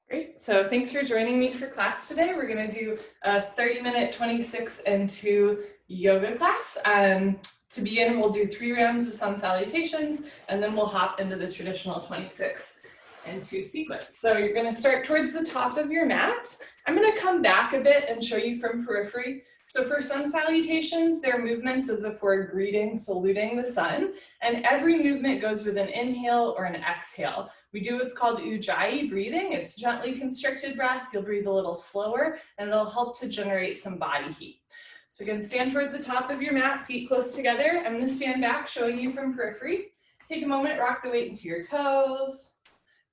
Great, so thanks for joining me for class today. We're gonna do a 30-minute 26 and 2 yoga class. To begin, we'll do 3 rounds of sun salutations, and then we'll hop into the traditional 26 and 2 sequence. So you're gonna start towards the top of your mat. I'm gonna come back a bit and show you from periphery. So for sun salutations, there are movements as if we're greeting, saluting the sun, and every movement goes with an inhale or an exhale. We do what's called Ujjayi breathing. It's gently constricted breath. You'll breathe a little slower, and it'll help to generate some body heat. So again, stand towards the top of your mat, feet close together. I'm gonna stand back, showing you from periphery. Take a moment, rock the weight into your toes,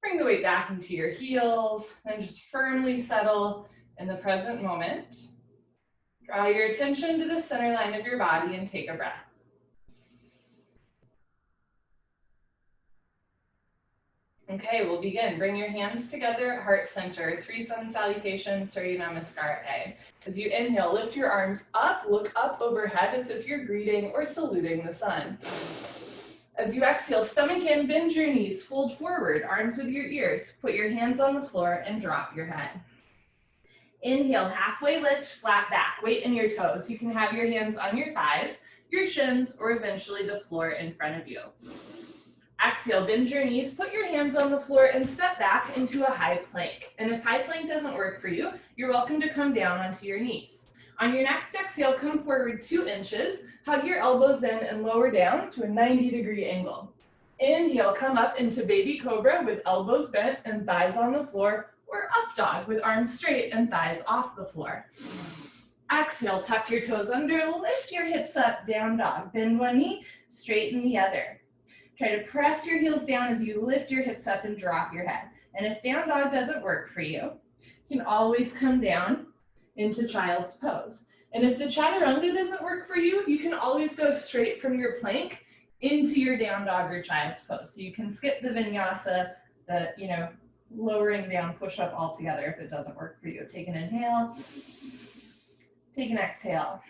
bring the weight back into your heels, then just firmly settle in the present moment. Draw your attention to the center line of your body and take a breath. Okay, we'll begin. Bring your hands together at heart center. 3 sun salutations, Surya Namaskar. As you inhale, lift your arms up, look up overhead as if you're greeting or saluting the sun. As you exhale, stomach in, bend your knees, fold forward, arms with your ears. Put your hands on the floor and drop your head. Inhale, halfway lift, flat back, weight in your toes. You can have your hands on your thighs, your shins, or eventually the floor in front of you. Exhale, bend your knees, put your hands on the floor and step back into a high plank. And if high plank doesn't work for you, you're welcome to come down onto your knees. On your next exhale, come forward 2 inches, hug your elbows in and lower down to a 90-degree angle. Inhale, come up into baby cobra with elbows bent and thighs on the floor, or up dog with arms straight and thighs off the floor. Exhale, tuck your toes under, lift your hips up, down dog. Bend one knee, straighten the other. Try to press your heels down as you lift your hips up and drop your head. And if down dog doesn't work for you, you can always come down into child's pose. And if the chaturanga doesn't work for you, you can always go straight from your plank into your down dog or child's pose. So you can skip the vinyasa, the lowering down push-up altogether if it doesn't work for you. Take an inhale, take an exhale.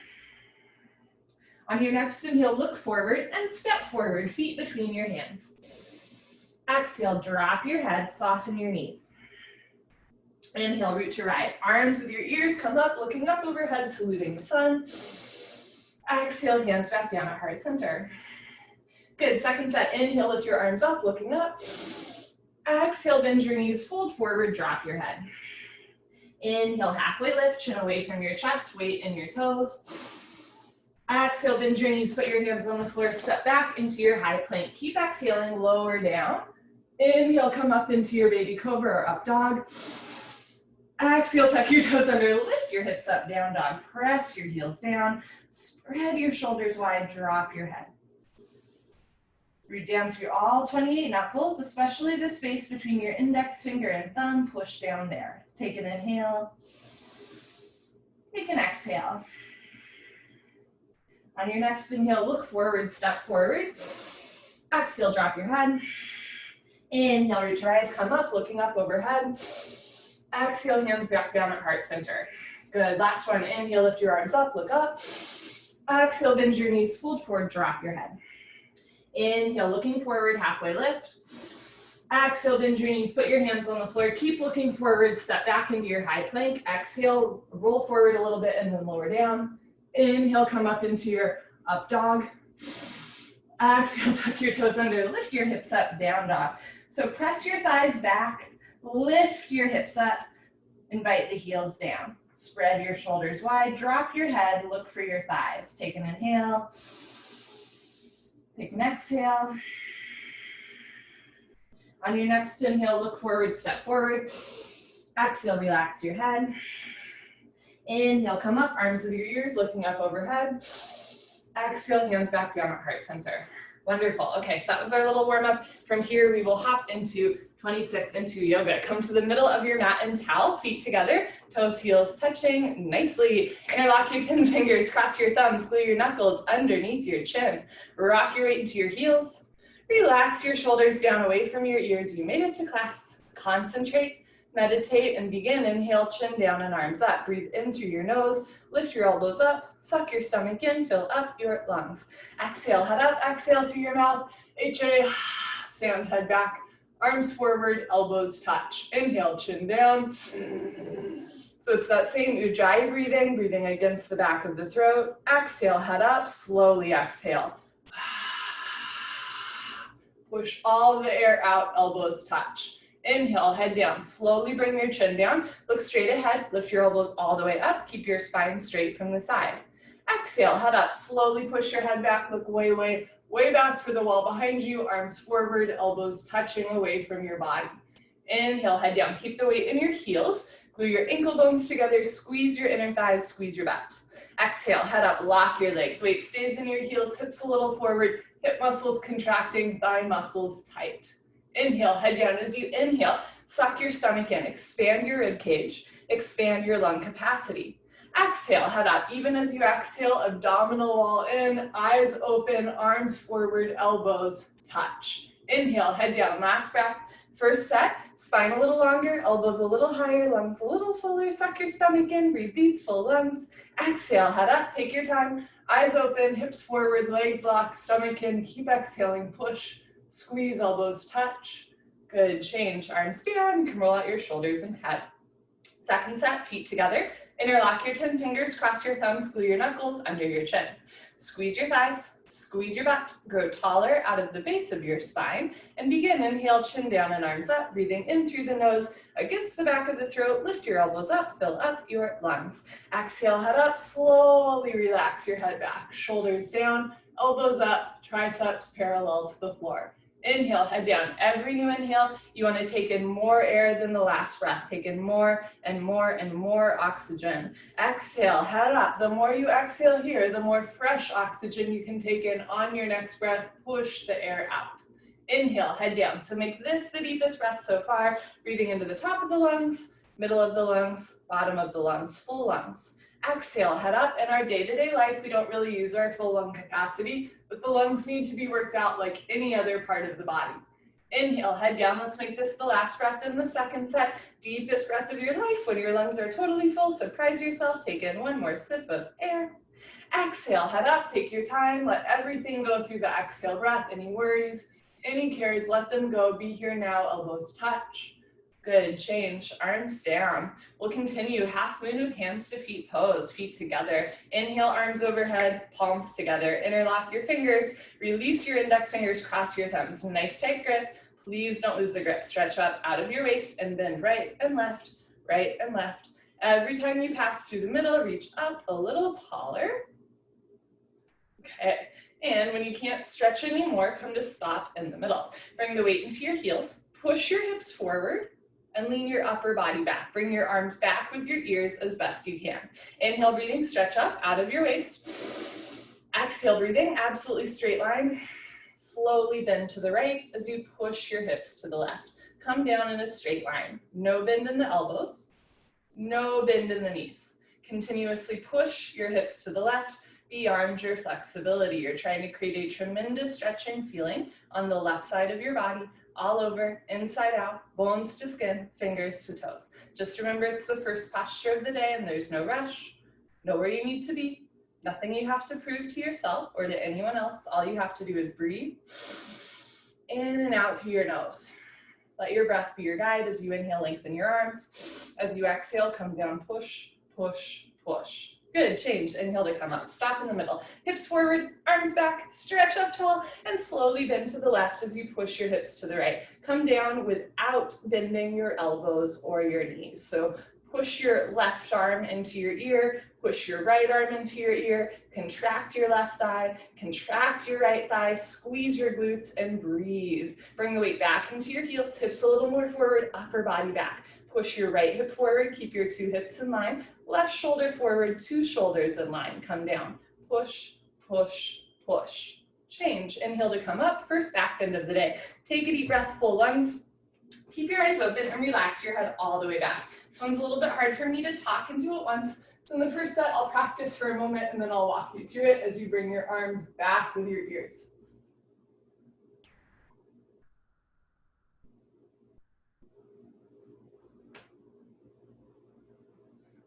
On your next inhale, look forward and step forward, feet between your hands. Exhale, drop your head, soften your knees. Inhale, root to rise. Arms with your ears come up, looking up overhead, saluting the sun. Exhale, hands back down at heart center. Good, second set. Inhale, lift your arms up, looking up. Exhale, bend your knees, fold forward, drop your head. Inhale, halfway lift, chin away from your chest, weight in your toes. Exhale, bend your knees, put your hands on the floor, step back into your high plank. Keep exhaling, lower down. Inhale, come up into your baby cobra or up dog. Exhale, tuck your toes under, lift your hips up, down dog. Press your heels down, spread your shoulders wide, drop your head. Root down through all 28 knuckles, especially the space between your index finger and thumb. Push down there. Take an inhale. Take an exhale. On your next inhale, look forward, step forward. Exhale, drop your head. Inhale, reach, rise, come up, looking up overhead. Exhale, hands back down at heart center. Good, last one. Inhale, lift your arms up, look up. Exhale, bend your knees, fold forward, drop your head. Inhale, looking forward, halfway lift. Exhale, bend your knees, put your hands on the floor, keep looking forward, step back into your high plank. Exhale, roll forward a little bit and then lower down. Inhale, come up into your up dog. Exhale, tuck your toes under, lift your hips up, down dog. So press your thighs back, lift your hips up, invite the heels down. Spread your shoulders wide, drop your head, look for your thighs. Take an inhale. Take an exhale. On your next inhale, look forward, step forward. Exhale, relax your head. Inhale, come up, arms with your ears, looking up overhead. Exhale, hands back down at heart center. Wonderful. Okay, so that was our little warm up. From here, we will hop into 26 and 2 yoga. Come to the middle of your mat and towel, feet together, toes, heels touching nicely. Interlock your 10 fingers, cross your thumbs, glue your knuckles underneath your chin. Rock your weight into your heels. Relax your shoulders down away from your ears. You made it to class. Concentrate, meditate, and begin. Inhale, chin down and arms up. Breathe in through your nose. Lift your elbows up. Suck your stomach in. Fill up your lungs. Exhale, head up. Exhale through your mouth. HA, stand, head back. Arms forward, elbows touch. Inhale, chin down. So it's that same Ujjayi breathing, breathing against the back of the throat. Exhale, head up, slowly exhale. Push all the air out, elbows touch. Inhale, head down, slowly bring your chin down. Look straight ahead, lift your elbows all the way up. Keep your spine straight from the side. Exhale, head up, slowly push your head back. Look way back for the wall behind you. Arms forward, elbows touching away from your body. Inhale, head down. Keep the weight in your heels. Glue your ankle bones together. Squeeze your inner thighs. Squeeze your butt. Exhale, head up. Lock your legs. Weight stays in your heels. Hips a little forward. Hip muscles contracting. Thigh muscles tight. Inhale, head down. As you inhale, suck your stomach in. Expand your rib cage. Expand your lung capacity. Exhale, head up. Even as you exhale, abdominal wall in. Eyes open. Arms forward. Elbows touch. Inhale, head down. Last breath. First set, spine a little longer, elbows a little higher, lungs a little fuller, suck your stomach in, breathe deep, full lungs. Exhale, head up, take your time, eyes open, hips forward, legs locked, stomach in, keep exhaling, push, squeeze, elbows touch. Good, change, arms down, you can roll out your shoulders and head. Second set, feet together, interlock your 10 fingers, cross your thumbs, glue your knuckles under your chin. Squeeze your thighs, squeeze your butt, grow taller out of the base of your spine, and begin. Inhale, chin down and arms up, breathing in through the nose, against the back of the throat, lift your elbows up, fill up your lungs. Exhale, head up, slowly relax your head back, shoulders down, elbows up, triceps parallel to the floor. Inhale, head down. Every new inhale, you want to take in more air than the last breath. Take in more and more and more oxygen. Exhale, head up. The more you exhale here, the more fresh oxygen you can take in on your next breath. Push the air out. Inhale, head down. So make this the deepest breath so far. Breathing into the top of the lungs, middle of the lungs, bottom of the lungs, full lungs. Exhale, head up. In our day-to-day life, we don't really use our full lung capacity, but the lungs need to be worked out like any other part of the body. Inhale, head down. Let's make this the last breath in the second set. Deepest breath of your life. When your lungs are totally full, surprise yourself. Take in one more sip of air. Exhale, head up. Take your time. Let everything go through the exhale breath. Any worries, any cares, let them go. Be here now. Elbows touch. Good, change, arms down. We'll continue half moon with hands to feet pose, feet together. Inhale, arms overhead, palms together. Interlock your fingers, release your index fingers, cross your thumbs. Nice tight grip. Please don't lose the grip. Stretch up out of your waist and bend right and left, right and left. Every time you pass through the middle, reach up a little taller. Okay, and when you can't stretch anymore, come to stop in the middle. Bring the weight into your heels, push your hips forward, and lean your upper body back. Bring your arms back with your ears as best you can. Inhale, breathing, stretch up out of your waist. Exhale, breathing, absolutely straight line. Slowly bend to the right as you push your hips to the left. Come down in a straight line. No bend in the elbows, no bend in the knees. Continuously push your hips to the left beyond your flexibility. You're trying to create a tremendous stretching feeling on the left side of your body, all over, inside out, bones to skin, fingers to toes. Just remember it's the first posture of the day and there's no rush. Know where you need to be. Nothing you have to prove to yourself or to anyone else. All you have to do is breathe in and out through your nose. Let your breath be your guide. As you inhale, lengthen your arms. As you exhale, come down, push, push, push. Good, change, inhale to come up. Stop in the middle. Hips forward, arms back, stretch up tall, and slowly bend to the left as you push your hips to the right. Come down without bending your elbows or your knees. So push your left arm into your ear, push your right arm into your ear, contract your left thigh, contract your right thigh, squeeze your glutes, and breathe. Bring the weight back into your heels, hips a little more forward, upper body back. Push your right hip forward, keep your two hips in line, left shoulder forward, two shoulders in line, come down. Push, push, push. Change, inhale to come up, first back bend of the day. Take a deep breath, full lungs. Keep your eyes open and relax your head all the way back. This one's a little bit hard for me to talk and do at once. So in the first set, I'll practice for a moment and then I'll walk you through it as you bring your arms back with your ears.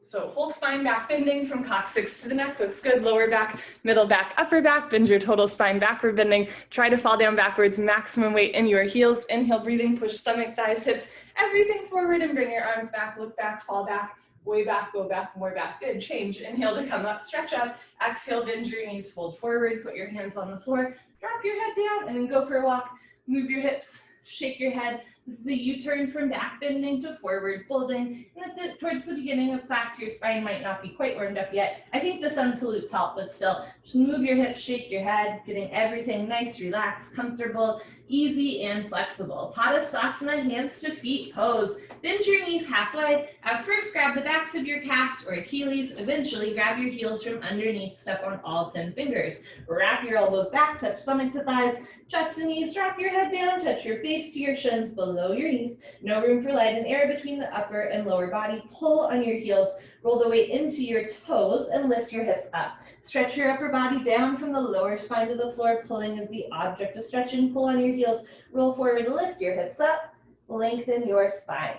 So whole spine back bending from coccyx to the neck looks good. Lower back, middle back, upper back. Bend your total spine backward bending. Try to fall down backwards. Maximum weight in your heels. Inhale, breathing, push stomach, thighs, hips, everything forward and bring your arms back. Look back, fall back, way back, go back, more back. Good, change. Inhale to come up, stretch up. Exhale, bend your knees, fold forward. Put your hands on the floor. Drop your head down and then go for a walk. Move your hips, shake your head. This is a U-turn from back bending to forward folding. And towards the beginning of class, your spine might not be quite warmed up yet. I think the sun salutes help, but still, just move your hips, shake your head, getting everything nice, relaxed, comfortable, easy, and flexible. Padasana, hands to feet pose. Bend your knees halfway. At first, grab the backs of your calves or Achilles. Eventually, grab your heels from underneath. Step on all 10 fingers. Wrap your elbows back, touch stomach to thighs, chest to knees. Drop your head down, touch your face to your shins below your knees. No room for light and air between the upper and lower body. Pull on your heels. Roll the weight into your toes and lift your hips up. Stretch your upper body down from the lower spine to the floor. Pulling is the object of stretching. Pull on your heels. Roll forward, lift your hips up. Lengthen your spine.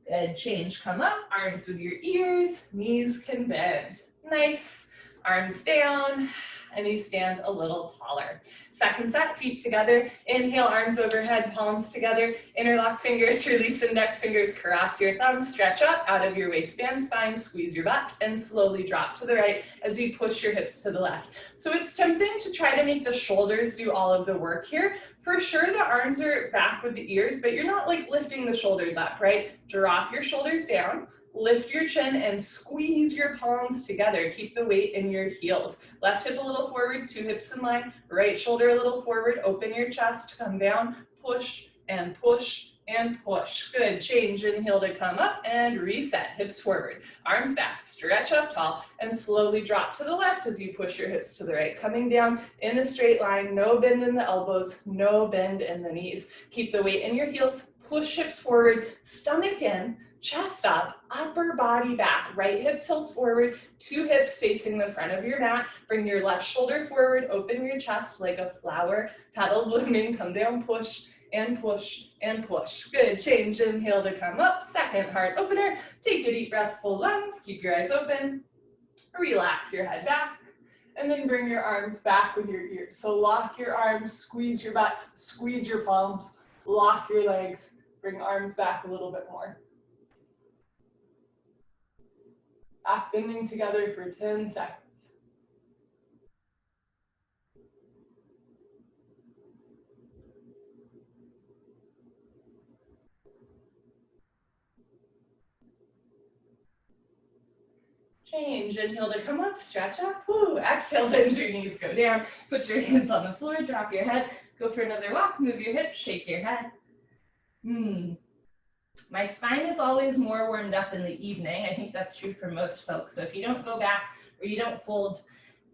Good, change, come up, arms with your ears, knees can bend. Nice, arms down, and you stand a little taller. Second set, feet together. Inhale, arms overhead, palms together. Interlock fingers, release index fingers, cross your thumbs, stretch up out of your waistband spine, squeeze your butt, and slowly drop to the right as you push your hips to the left. So it's tempting to try to make the shoulders do all of the work here. For sure, the arms are back with the ears, but you're not like lifting the shoulders up, right? Drop your shoulders down. Lift your chin and squeeze your palms together. Keep the weight in your heels. Left hip a little forward, two hips in line. Right shoulder a little forward. Open your chest, come down, push and push and push. Good, change, inhale to come up and reset. Hips forward, arms back, stretch up tall and slowly drop to the left as you push your hips to the right. Coming down in a straight line, no bend in the elbows, no bend in the knees. Keep the weight in your heels, push hips forward, stomach in, chest up, upper body back, right hip tilts forward, two hips facing the front of your mat. Bring your left shoulder forward, open your chest like a flower, petal blooming, come down, push and push and push. Good, change, inhale to come up, second heart opener. Take a deep breath, full lungs, keep your eyes open, relax your head back, and then bring your arms back with your ears. So lock your arms, squeeze your butt, squeeze your palms, lock your legs, bring arms back a little bit more. Back bending together for 10 seconds. Change, inhale to come up, stretch up, woo. Exhale, bend your knees, go down. Put your hands on the floor, drop your head, go for another walk, move your hips, shake your head. My spine is always more warmed up in the evening. I think that's true for most folks. So if you don't go back or you don't fold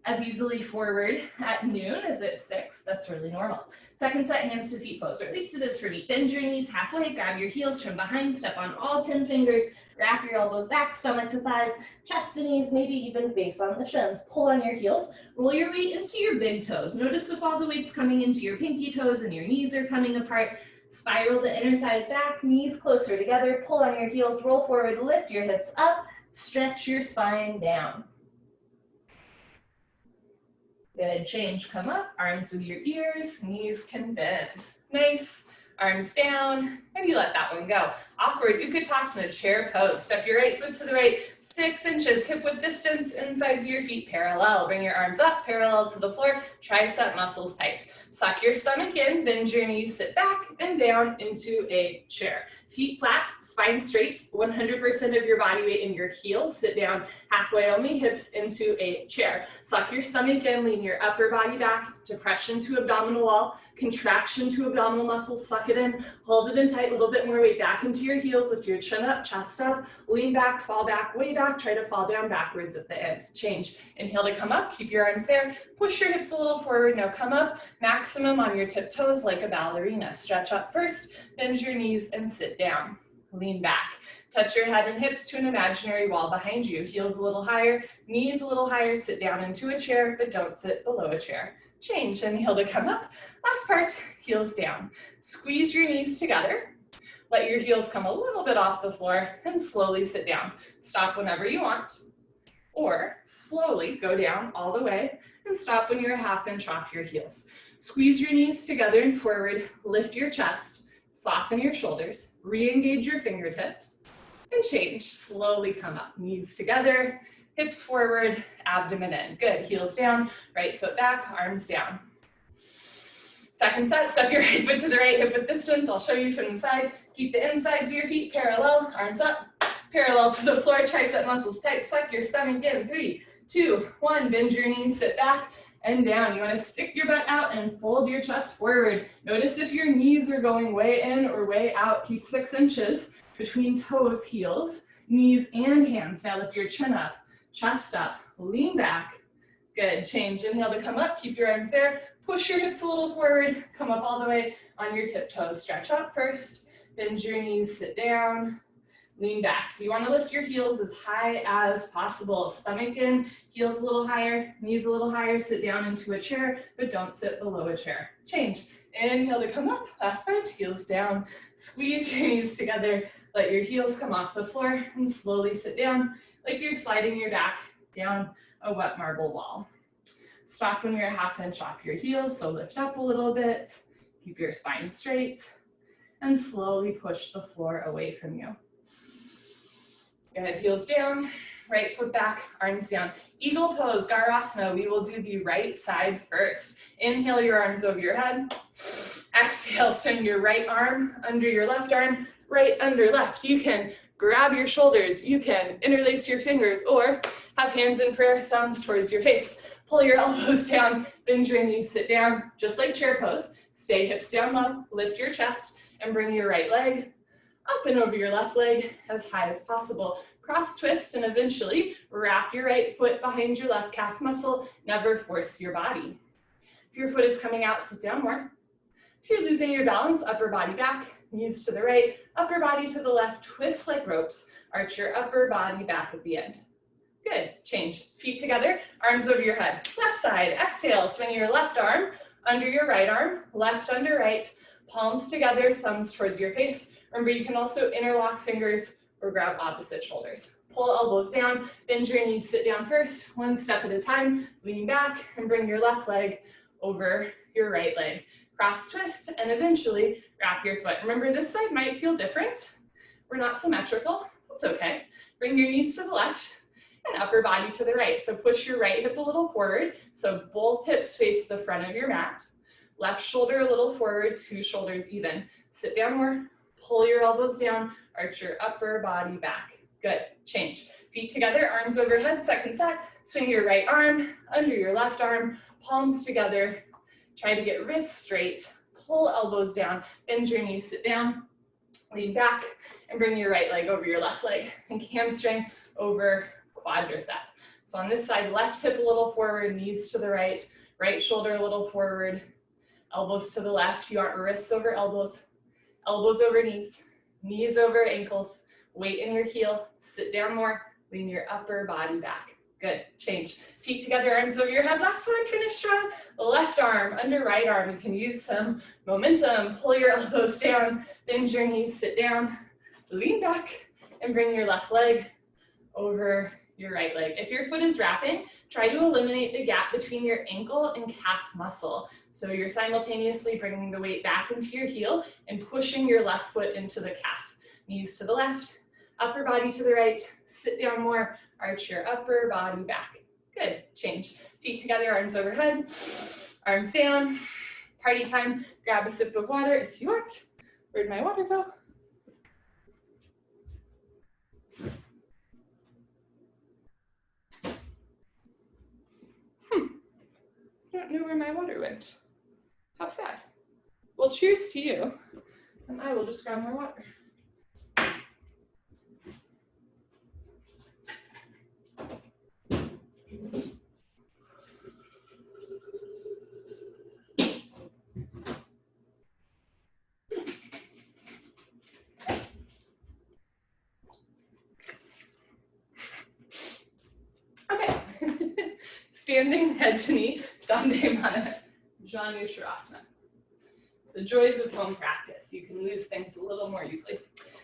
as easily forward at noon as at 6, that's really normal. Second set, hands to feet pose, or at least it is for me. Bend your knees halfway, grab your heels from behind, step on all 10 fingers, wrap your elbows back, stomach to thighs, chest to knees, maybe even face on the shins. Pull on your heels, roll your weight into your big toes. Notice if all the weight's coming into your pinky toes and your knees are coming apart. Spiral the inner thighs back, knees closer together, pull on your heels, roll forward, lift your hips up, stretch your spine down. Good, change, come up, arms with your ears, knees can bend. Nice, arms down, and you let that one go. Awkward Utkatasana, chair pose. Step your right foot to the right, 6 inches, hip width distance, insides of your feet parallel. Bring your arms up, parallel to the floor, tricep muscles tight. Suck your stomach in, bend your knees, sit back and down into a chair. Feet flat, spine straight, 100% of your body weight in your heels. Sit down, halfway only, hips into a chair. Suck your stomach in, lean your upper body back, depression to abdominal wall, contraction to abdominal muscles, suck it in, hold it in tight, a little bit more weight back into your heels, lift your chin up, chest up, lean back, fall back, way back, try to fall down backwards at the end. Change, inhale to come up, keep your arms there, push your hips a little forward, now come up, maximum on your tiptoes like a ballerina. Stretch up first, bend your knees and sit down. Lean back. Touch your head and hips to an imaginary wall behind you. Heels a little higher, knees a little higher. Sit down into a chair, but don't sit below a chair. Change, inhale to come up. Last part, heels down. Squeeze your knees together. Let your heels come a little bit off the floor and slowly sit down. Stop whenever you want, or slowly go down all the way and stop when you're a half inch off your heels. Squeeze your knees together and forward, lift your chest, soften your shoulders, re-engage your fingertips, and change. Slowly come up, knees together, hips forward, abdomen in. Good, heels down, right foot back, arms down. Second set, step your right foot to the right, hip width distance. I'll show you from the side. Keep the insides of your feet parallel, arms up, parallel to the floor, tricep muscles tight, suck your stomach in. 3, 2, 1, bend your knees, sit back and down. You want to stick your butt out and fold your chest forward. Notice if your knees are going way in or way out. Keep 6 inches between toes, heels, knees, and hands. Now lift your chin up, chest up, lean back. Good, change. Inhale to come up, keep your arms there. Push your hips a little forward, come up all the way on your tiptoes. Stretch up first, bend your knees, sit down, lean back. So you want to lift your heels as high as possible. Stomach in, heels a little higher, knees a little higher. Sit down into a chair, but don't sit below a chair. Change. Inhale to come up, last part, heels down. Squeeze your knees together, let your heels come off the floor, and slowly sit down like you're sliding your back down a wet marble wall. Stop when you're a half inch off your heels, so lift up a little bit, keep your spine straight, and slowly push the floor away from you. Good, heels down, right foot back, arms down. Eagle pose, Garasana, we will do the right side first. Inhale your arms over your head. Exhale, swing your right arm under your left arm, right under left. You can grab your shoulders, you can interlace your fingers, or have hands in prayer, thumbs towards your face. Pull your elbows down, bend your knees, sit down, just like chair pose. Stay hips down low, lift your chest, and bring your right leg up and over your left leg as high as possible. Cross twist and eventually wrap your right foot behind your left calf muscle. Never force your body. If your foot is coming out, sit down more. If you're losing your balance, upper body back, knees to the right, upper body to the left, twist like ropes. Arch your upper body back at the end. Good, change. Feet together, arms over your head. Left side, exhale, swing your left arm under your right arm, left under right, palms together, thumbs towards your face. Remember, you can also interlock fingers or grab opposite shoulders. Pull elbows down, bend your knees, sit down first, one step at a time, lean back and bring your left leg over your right leg. Cross twist and eventually wrap your foot. Remember, this side might feel different. We're not symmetrical, that's okay. Bring your knees to the left and upper body to the right. So push your right hip a little forward. So both hips face the front of your mat. Left shoulder a little forward, 2 shoulders even. Sit down more, pull your elbows down, arch your upper body back. Good, change. Feet together, arms overhead, second set. Swing your right arm under your left arm, palms together. Try to get wrists straight, pull elbows down, bend your knees, sit down, lean back, and bring your right leg over your left leg. And hamstring over quadricep. So on this side, left hip a little forward, knees to the right, right shoulder a little forward, elbows to the left. You want wrists over elbows, elbows over knees, knees over ankles, weight in your heel, sit down more, lean your upper body back. Good, change. Feet together, arms over your head. Last one, finish strong. Left arm under right arm. You can use some momentum. Pull your elbows down, bend your knees, sit down, lean back, and bring your left leg over your right leg. If your foot is wrapping, try to eliminate the gap between your ankle and calf muscle. So you're simultaneously bringing the weight back into your heel and pushing your left foot into the calf. Knees to the left, upper body to the right, sit down more, arch your upper body back. Good, change. Feet together, arms overhead, arms down. Party time, grab a sip of water if you want. Where'd my water go? I don't know where my water went. How sad. Well, cheers to you, and I will just grab more water. Okay, standing head to knee, Dandasana, Janu Shavasana. The The joys of home practice. You can lose things a little more easily.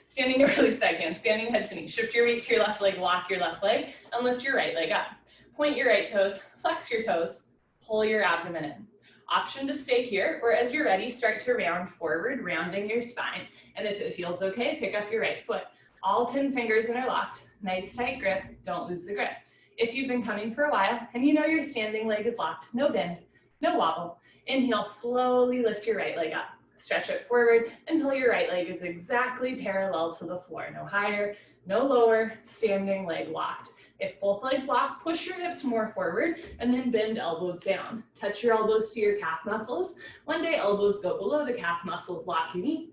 Standing or release side hand, standing head to knee. Shift your weight to your left leg, lock your left leg, and lift your right leg up. Point your right toes, flex your toes, pull your abdomen in. Option to stay here, or as you're ready, start to round forward, rounding your spine. And if it feels okay, pick up your right foot. All 10 fingers interlocked. Nice tight grip, don't lose the grip. If you've been coming for a while and you know your standing leg is locked, no bend, no wobble. Inhale, slowly lift your right leg up. Stretch it forward until your right leg is exactly parallel to the floor. No higher, no lower, standing leg locked. If both legs lock, push your hips more forward and then bend elbows down. Touch your elbows to your calf muscles. One day elbows go below the calf muscles. Lock your knee,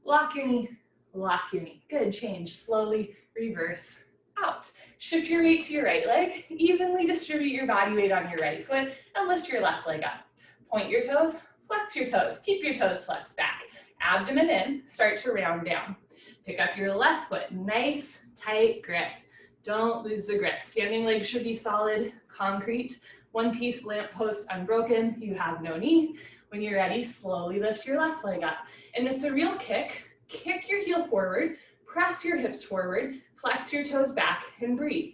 lock your knee, lock your knee. Good, change, slowly reverse out. Shift your weight to your right leg. Evenly distribute your body weight on your right foot and lift your left leg up. Point your toes, flex your toes. Keep your toes flexed back. Abdomen in, start to round down. Pick up your left foot, nice tight grip. Don't lose the grip. Standing leg should be solid, concrete. One piece lamp post unbroken. You have no knee. When you're ready, slowly lift your left leg up. And it's a real kick. Kick your heel forward, press your hips forward, flex your toes back, and breathe.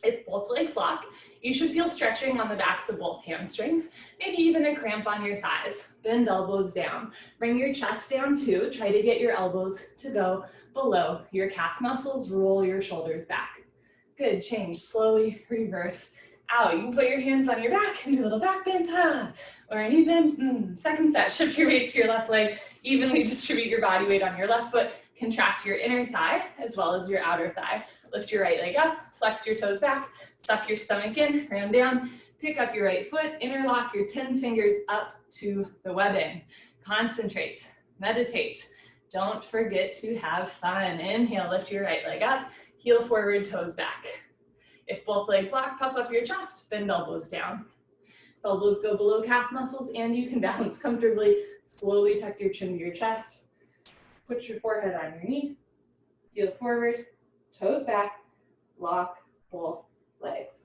If both legs lock, you should feel stretching on the backs of both hamstrings, maybe even a cramp on your thighs. Bend elbows down. Bring your chest down too. Try to get your elbows to go below your calf muscles. Roll your shoulders back. Good, change, slowly reverse out. You can put your hands on your back and do a little back bend, or a knee bend. Second set, shift your weight to your left leg. Evenly distribute your body weight on your left foot. Contract your inner thigh as well as your outer thigh. Lift your right leg up, flex your toes back, suck your stomach in, round down, pick up your right foot, interlock your 10 fingers up to the webbing. Concentrate, meditate. Don't forget to have fun. Inhale, lift your right leg up, heel forward, toes back. If both legs lock, puff up your chest, bend elbows down. Elbows go below calf muscles and you can balance comfortably. Slowly tuck your chin to your chest. Put your forehead on your knee, heel forward, toes back, lock both legs.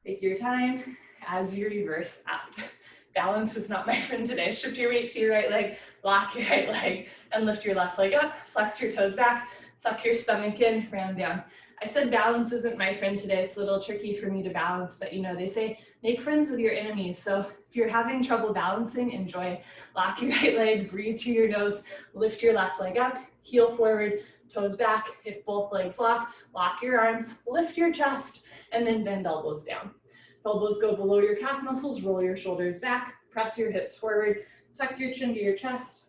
Take your time as you reverse out. Balance is not my friend today. Shift your weight to your right leg, lock your right leg, and lift your left leg up. Flex your toes back, suck your stomach in, round down. I said balance isn't my friend today. It's a little tricky for me to balance, but you know, they say make friends with your enemies. So if you're having trouble balancing, enjoy. Lock your right leg, breathe through your nose, lift your left leg up, heel forward, toes back. If both legs lock, lock your arms, lift your chest, and then bend elbows down. If elbows go below your calf muscles, roll your shoulders back, press your hips forward, tuck your chin to your chest.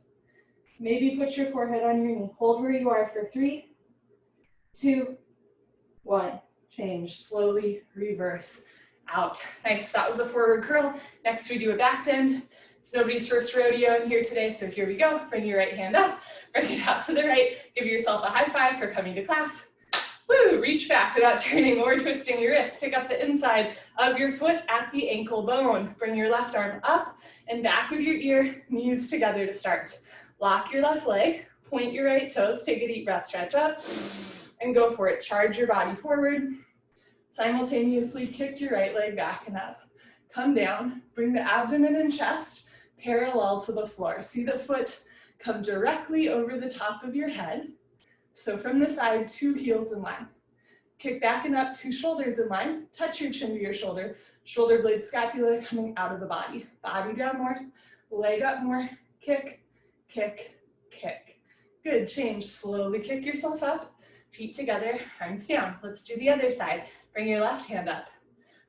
Maybe put your forehead on your knee. Hold where you are for 3, 2, 1. Change, slowly reverse out. Nice, that was a forward curl. Next we do a back bend. It's nobody's first rodeo in here today, so here we go. Bring your right hand up, bring it out to the right. Give yourself a high five for coming to class. Woo, reach back without turning or twisting your wrist. Pick up the inside of your foot at the ankle bone. Bring your left arm up and back with your ear, knees together to start. Lock your left leg, point your right toes, take a deep breath, stretch up, and go for it. Charge your body forward. Simultaneously kick your right leg back and up. Come down, bring the abdomen and chest parallel to the floor. See the foot come directly over the top of your head. So from the side, 2 heels in line. Kick back and up, 2 shoulders in line. Touch your chin to your shoulder. Shoulder blade scapula coming out of the body. Body down more, leg up more. Kick, kick, kick. Good, change. Slowly kick yourself up. Feet together, arms down. Let's do the other side. Bring your left hand up.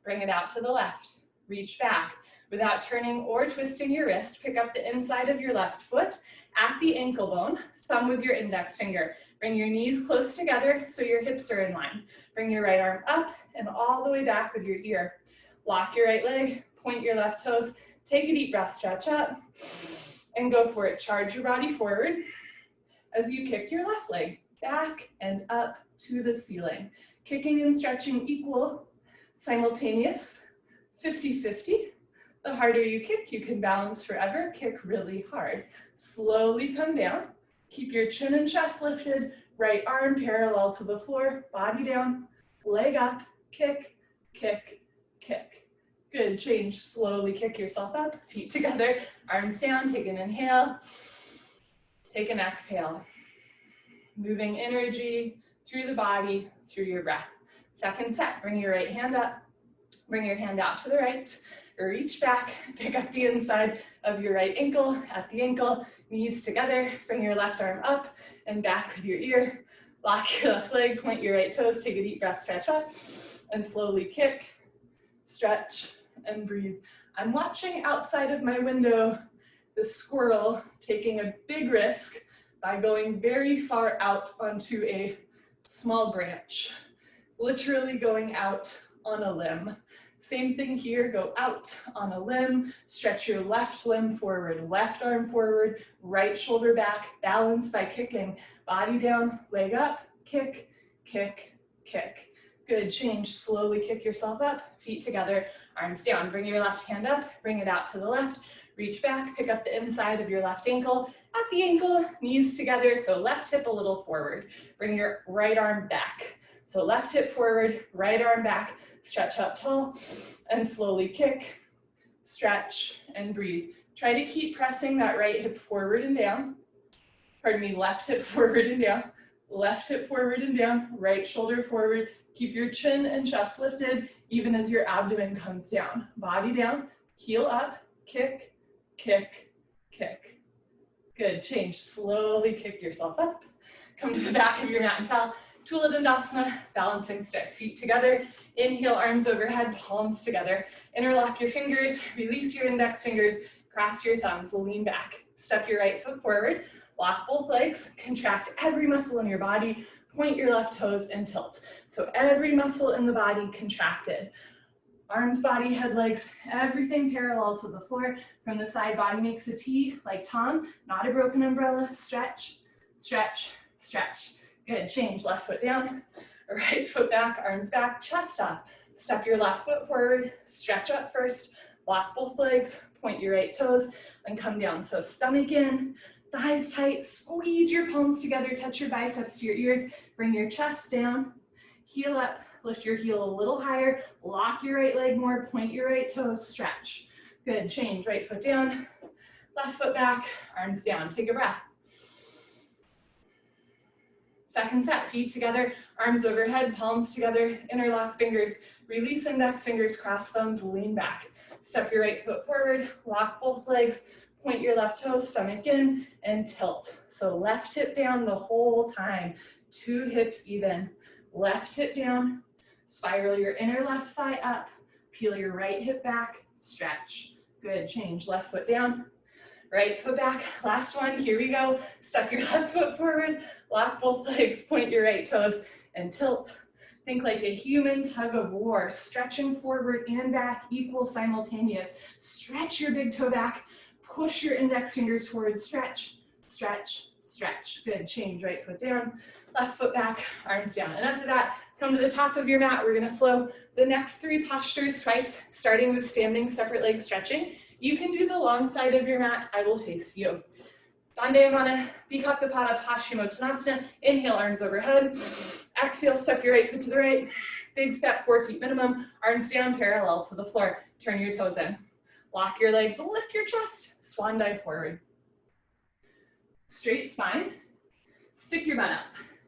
Bring it out to the left. Reach back. Without turning or twisting your wrist, pick up the inside of your left foot at the ankle bone. Thumb with your index finger. Bring your knees close together so your hips are in line. Bring your right arm up and all the way back with your ear. Lock your right leg, point your left toes. Take a deep breath, stretch up, and go for it. Charge your body forward as you kick your left leg back and up to the ceiling. Kicking and stretching equal, simultaneous, 50-50. The harder you kick, you can balance forever. Kick really hard. Slowly come down. Keep your chin and chest lifted. Right arm parallel to the floor. Body down. Leg up. Kick, kick, kick. Good, change, slowly kick yourself up, feet together, arms down, take an inhale, take an exhale. Moving energy through the body, through your breath. Second set, bring your right hand up, bring your hand out to the right, reach back, pick up the inside of your right ankle, at the ankle, knees together, bring your left arm up and back with your ear, lock your left leg, point your right toes, take a deep breath, stretch up, and slowly kick, stretch, and breathe. I'm watching outside of my window the squirrel taking a big risk by going very far out onto a small branch, literally going out on a limb. Same thing here, go out on a limb, stretch your left limb forward, left arm forward, right shoulder back, balance by kicking, body down, leg up, kick, kick, kick. Good, change, slowly kick yourself up, feet together, arms down. Bring your left hand up, bring it out to the left, reach back, pick up the inside of your left ankle, at the ankle, knees together, so left hip a little forward. Bring your right arm back. So left hip forward, right arm back, stretch up tall, and slowly kick, stretch, and breathe. Try to keep pressing that right hip forward and down. Pardon me, left hip forward and down, left hip forward and down, right shoulder forward. Keep your chin and chest lifted, even as your abdomen comes down. Body down, heel up, kick, kick, kick. Good, change, slowly kick yourself up. Come to the back of your mat and towel. Tula Dandasana, balancing stick, feet together. Inhale, arms overhead, palms together. Interlock your fingers, release your index fingers, cross your thumbs, lean back. Step your right foot forward, lock both legs, contract every muscle in your body, point your left toes and tilt. So every muscle in the body contracted. Arms, body, head, legs, everything parallel to the floor. From the side, body makes a T like Tom, not a broken umbrella. Stretch, stretch, stretch. Good, change, left foot down, right foot back, arms back, chest up. Step your left foot forward, stretch up first, lock both legs, point your right toes, and come down. So stomach in, thighs tight, squeeze your palms together, touch your biceps to your ears, bring your chest down, heel up, lift your heel a little higher, lock your right leg more, point your right toes, stretch. Good, change, right foot down, left foot back, arms down, take a breath. Second set, feet together, arms overhead, palms together, interlock fingers, release index fingers, cross thumbs, lean back. Step your right foot forward, lock both legs, point your left toes, stomach in, and tilt. So left hip down the whole time, 2 hips even. Left hip down, spiral your inner left thigh up, peel your right hip back, stretch. Good, change, left foot down, right foot back. Last one, here we go. Step your left foot forward, lock both legs, point your right toes, and tilt. Think like a human tug of war, stretching forward and back, equal simultaneous. Stretch your big toe back, push your index fingers forward, stretch, stretch, stretch. Good, change, right foot down, left foot back, arms down. And after that, come to the top of your mat. We're gonna flow the next 3 postures twice, starting with standing separate leg stretching. You can do the long side of your mat. I will face you. Dandayamana, Bikapapada, Paschimottanasana. Inhale, arms overhead. Exhale, step your right foot to the right. Big step, 4 feet minimum. Arms down, parallel to the floor. Turn your toes in. Lock your legs, lift your chest. Swan dive forward. Straight spine. Stick your butt up.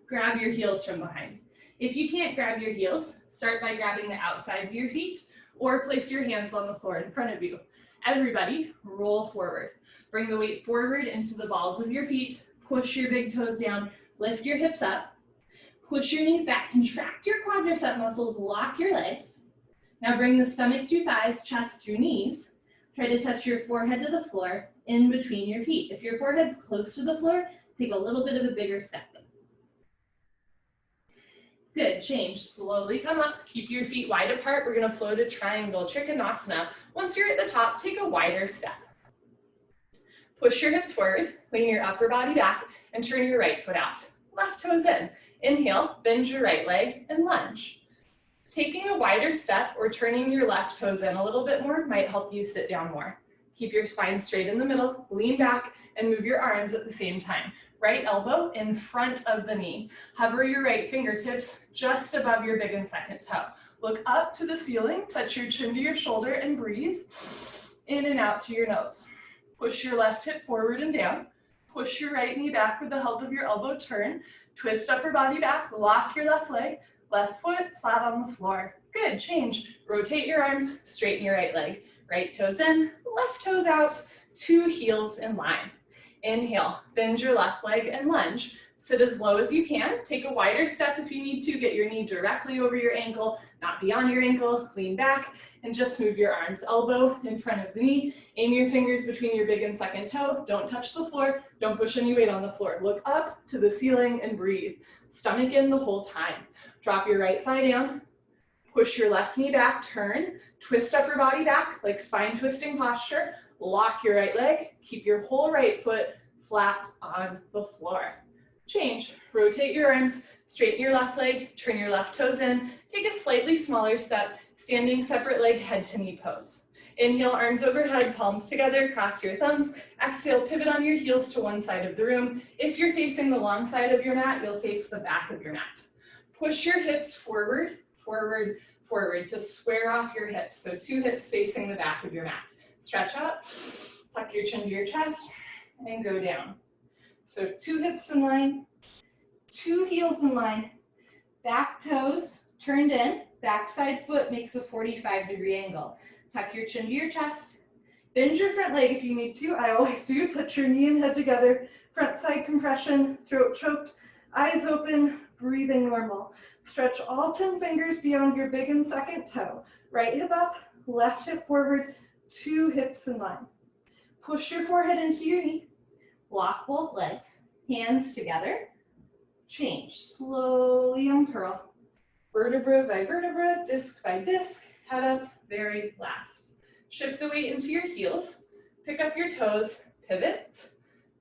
Grab your heels from behind. If you can't grab your heels, start by grabbing the outsides of your feet or place your hands on the floor in front of you. Everybody, roll forward. Bring the weight forward into the balls of your feet. Push your big toes down. Lift your hips up. Push your knees back. Contract your quadricep muscles. Lock your legs. Now bring the stomach through thighs, chest through knees. Try to touch your forehead to the floor in between your feet. If your forehead's close to the floor, take a little bit of a bigger step. Good, change, slowly come up, keep your feet wide apart. We're gonna flow to triangle trikonasana. Once you're at the top, take a wider step. Push your hips forward, lean your upper body back, and turn your right foot out. Left toes in. Inhale, bend your right leg, and lunge. Taking a wider step or turning your left toes in a little bit more might help you sit down more. Keep your spine straight in the middle, lean back, and move your arms at the same time. Right elbow in front of the knee. Hover your right fingertips just above your big and second toe. Look up to the ceiling, touch your chin to your shoulder and breathe. In and out through your nose. Push your left hip forward and down. Push your right knee back with the help of your elbow turn. Twist upper body back, lock your left leg, left foot flat on the floor. Good, change. Rotate your arms, straighten your right leg. Right toes in, left toes out, 2 heels in line. Inhale, bend your left leg and lunge. Sit as low as you can. Take a wider step if you need to. Get your knee directly over your ankle, not beyond your ankle. Lean back and just move your arms. Elbow in front of the knee. Aim your fingers between your big and second toe. Don't touch the floor. Don't push any weight on the floor. Look up to the ceiling and breathe. Stomach in the whole time. Drop your right thigh down. Push your left knee back. Turn. Twist upper body back like spine twisting posture. Lock your right leg. Keep your whole right foot flat on the floor. Change. Rotate your arms, straighten your left leg, turn your left toes in, take a slightly smaller step, standing separate leg head to knee pose. Inhale, arms overhead, palms together, cross your thumbs. Exhale, pivot on your heels to one side of the room. If you're facing the long side of your mat, you'll face the back of your mat. Push your hips forward, forward, forward to square off your hips. So 2 hips facing the back of your mat. Stretch up, tuck your chin to your chest, and go down. So 2 hips in line, 2 heels in line, back toes turned in, backside foot makes a 45-degree angle. Tuck your chin to your chest, bend your front leg if you need to, I always do, touch your knee and head together, front side compression, throat choked, eyes open, breathing normal. Stretch all 10 fingers beyond your big and second toe. Right hip up, left hip forward, 2 hips in line. Push your forehead into your knee. Lock both legs, hands together. Change, slowly uncurl. Vertebra by vertebra, disc by disc, head up, very last. Shift the weight into your heels. Pick up your toes, pivot,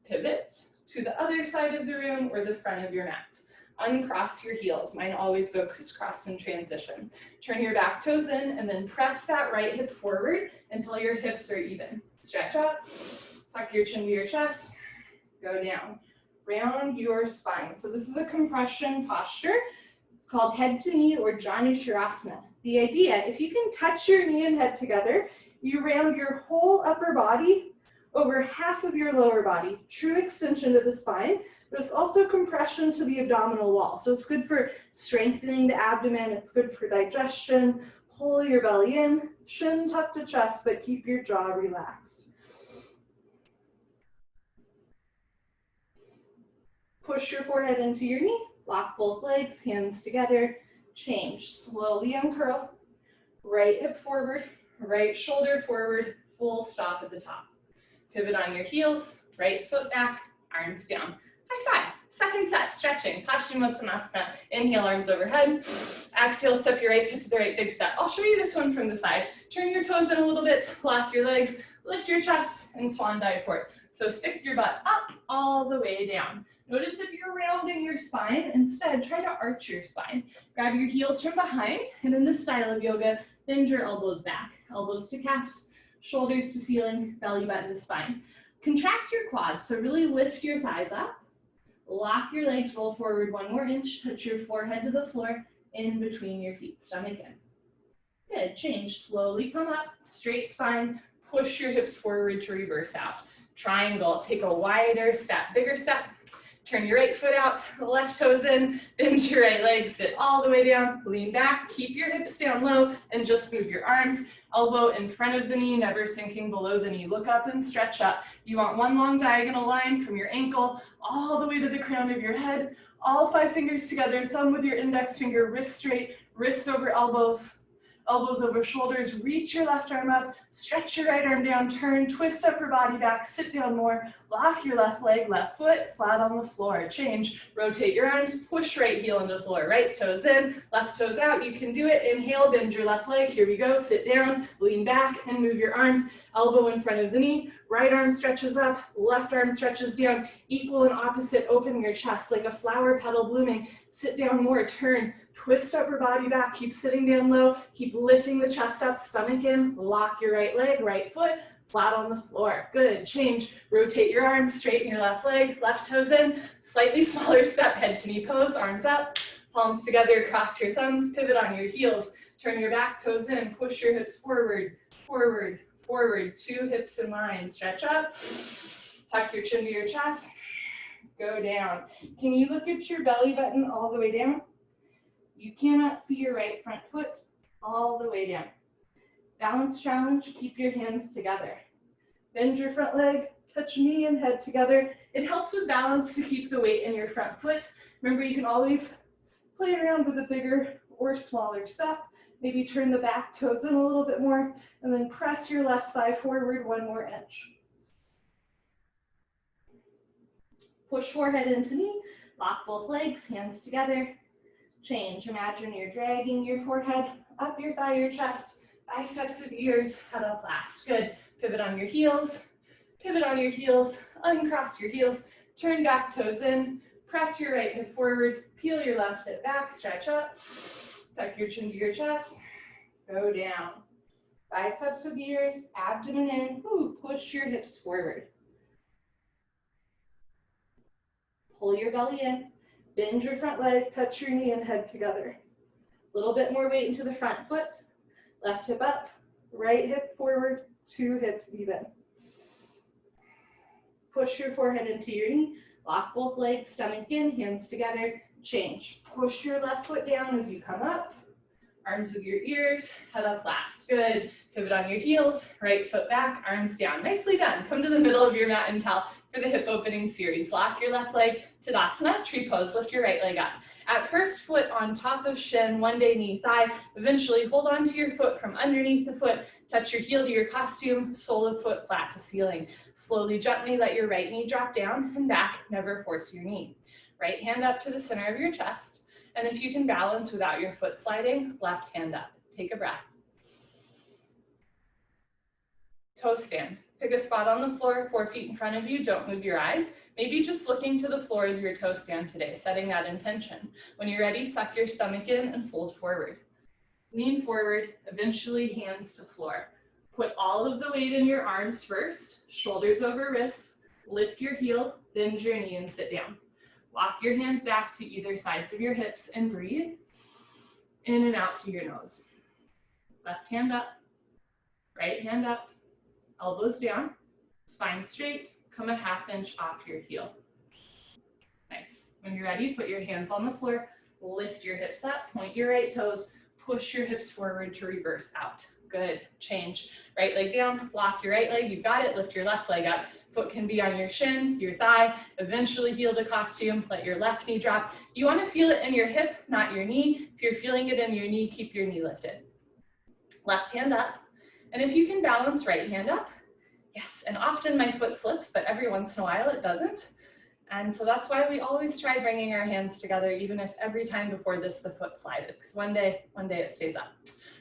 pivot to the other side of the room or the front of your mat. Uncross your heels. Mine always go crisscross in transition. Turn your back toes in and then press that right hip forward until your hips are even. Stretch up, tuck your chin to your chest, go down. Round your spine. So this is a compression posture. It's called head to knee or Janu Shirasana. The idea, if you can touch your knee and head together, you round your whole upper body over half of your lower body. True extension to the spine, but it's also compression to the abdominal wall. So it's good for strengthening the abdomen. It's good for digestion. Pull your belly in, chin tucked to chest, but keep your jaw relaxed. Push your forehead into your knee, lock both legs, hands together, change. Slowly uncurl, right hip forward, right shoulder forward, full stop at the top. Pivot on your heels, right foot back, arms down. High five. Second set, stretching, Paschimottanasana. Inhale, arms overhead. Exhale, step your right foot to the right, big step. I'll show you this one from the side. Turn your toes in a little bit, lock your legs, lift your chest, and swan dive forward. So stick your butt up all the way down. Notice if you're rounding your spine, instead try to arch your spine. Grab your heels from behind, and in this style of yoga, bend your elbows back. Elbows to calves, shoulders to ceiling, belly button to spine. Contract your quads, so really lift your thighs up. Lock your legs, roll forward 1 more inch, touch your forehead to the floor, in between your feet, stomach in. Good, change, slowly come up, straight spine, push your hips forward to reverse out. Triangle, take a wider step, bigger step. Turn your right foot out, left toes in, bend your right leg, sit all the way down, lean back, keep your hips down low, and just move your arms. Elbow in front of the knee, never sinking below the knee. Look up and stretch up. You want one long diagonal line from your ankle all the way to the crown of your head. All 5 fingers together, thumb with your index finger, wrist straight, wrists over elbows. Elbows over shoulders, reach your left arm up, stretch your right arm down, turn, twist upper body back, sit down more, lock your left leg, left foot, flat on the floor. Change, rotate your arms, push right heel into the floor, right toes in, left toes out. You can do it. Inhale, bend your left leg. Here we go. Sit down, lean back, and move your arms. Elbow in front of the knee, right arm stretches up, left arm stretches down, equal and opposite. Open your chest like a flower petal blooming. Sit down more, turn, twist upper body back, keep sitting down low, keep lifting the chest up, stomach in, lock your right leg, right foot, flat on the floor. Good, change, rotate your arms, straighten your left leg, left toes in, slightly smaller step, head to knee pose, arms up, Palms together, cross your thumbs, pivot on your heels. Turn your back toes in, push your hips forward, forward, forward. 2 hips in line, stretch up. Tuck your chin to your chest, go down. Can you look at your belly button all the way down? You cannot see your right front foot all the way down. Balance challenge, keep your hands together. Bend your front leg, touch knee and head together. It helps with balance to keep the weight in your front foot. Remember, you can always play around with a bigger or smaller step. Maybe turn the back toes in a little bit more, and then press your left thigh forward 1 more inch. Push forehead into knee, lock both legs, hands together. Change. Imagine you're dragging your forehead up your thigh, your chest, biceps with ears, head up last. Good. Pivot on your heels, uncross your heels, turn back toes in, press your right hip forward, peel your left hip back, stretch up, tuck your chin to your chest, go down. Biceps with ears, abdomen in, push your hips forward. Pull your belly in, bend your front leg, touch your knee and head together. A little bit more weight into the front foot, left hip up, right hip forward, 2 hips even. Push your forehead into your knee, lock both legs, stomach in, hands together, change. Push your left foot down as you come up, arms with your ears, head up last. Good. Pivot on your heels, right foot back, arms down. Nicely done. Come to the middle of your mat and towel for the hip opening series. Lock your left leg, Tadasana, tree pose, lift your right leg up. At first, foot on top of shin, one day knee, thigh. Eventually, hold on to your foot from underneath the foot, touch your heel to your costume, sole of foot flat to ceiling. Slowly, gently let your right knee drop down and back, never force your knee. Right hand up to the center of your chest, and if you can balance without your foot sliding, left hand up. Take a breath. Toe stand. Pick a spot on the floor, 4 feet in front of you. Don't move your eyes. Maybe just looking to the floor as your toe stand today, setting that intention. When you're ready, suck your stomach in and fold forward. Lean forward, eventually hands to floor. Put all of the weight in your arms first, shoulders over wrists. Lift your heel, bend your knee and sit down. Walk your hands back to either sides of your hips and breathe in and out through your nose. Left hand up, right hand up. Elbows down, spine straight, come a ½ inch off your heel. Nice. When you're ready, put your hands on the floor, lift your hips up, point your right toes, push your hips forward to reverse out. Good. Change. Right leg down, lock your right leg, you've got it, lift your left leg up. Foot can be on your shin, your thigh, eventually heel to costume, let your left knee drop. You want to feel it in your hip, not your knee. If you're feeling it in your knee, keep your knee lifted. Left hand up. And if you can balance, right hand up. Yes, and often my foot slips, but every once in a while it doesn't. And so that's why we always try bringing our hands together, even if every time before this the foot slided, because one day it stays up.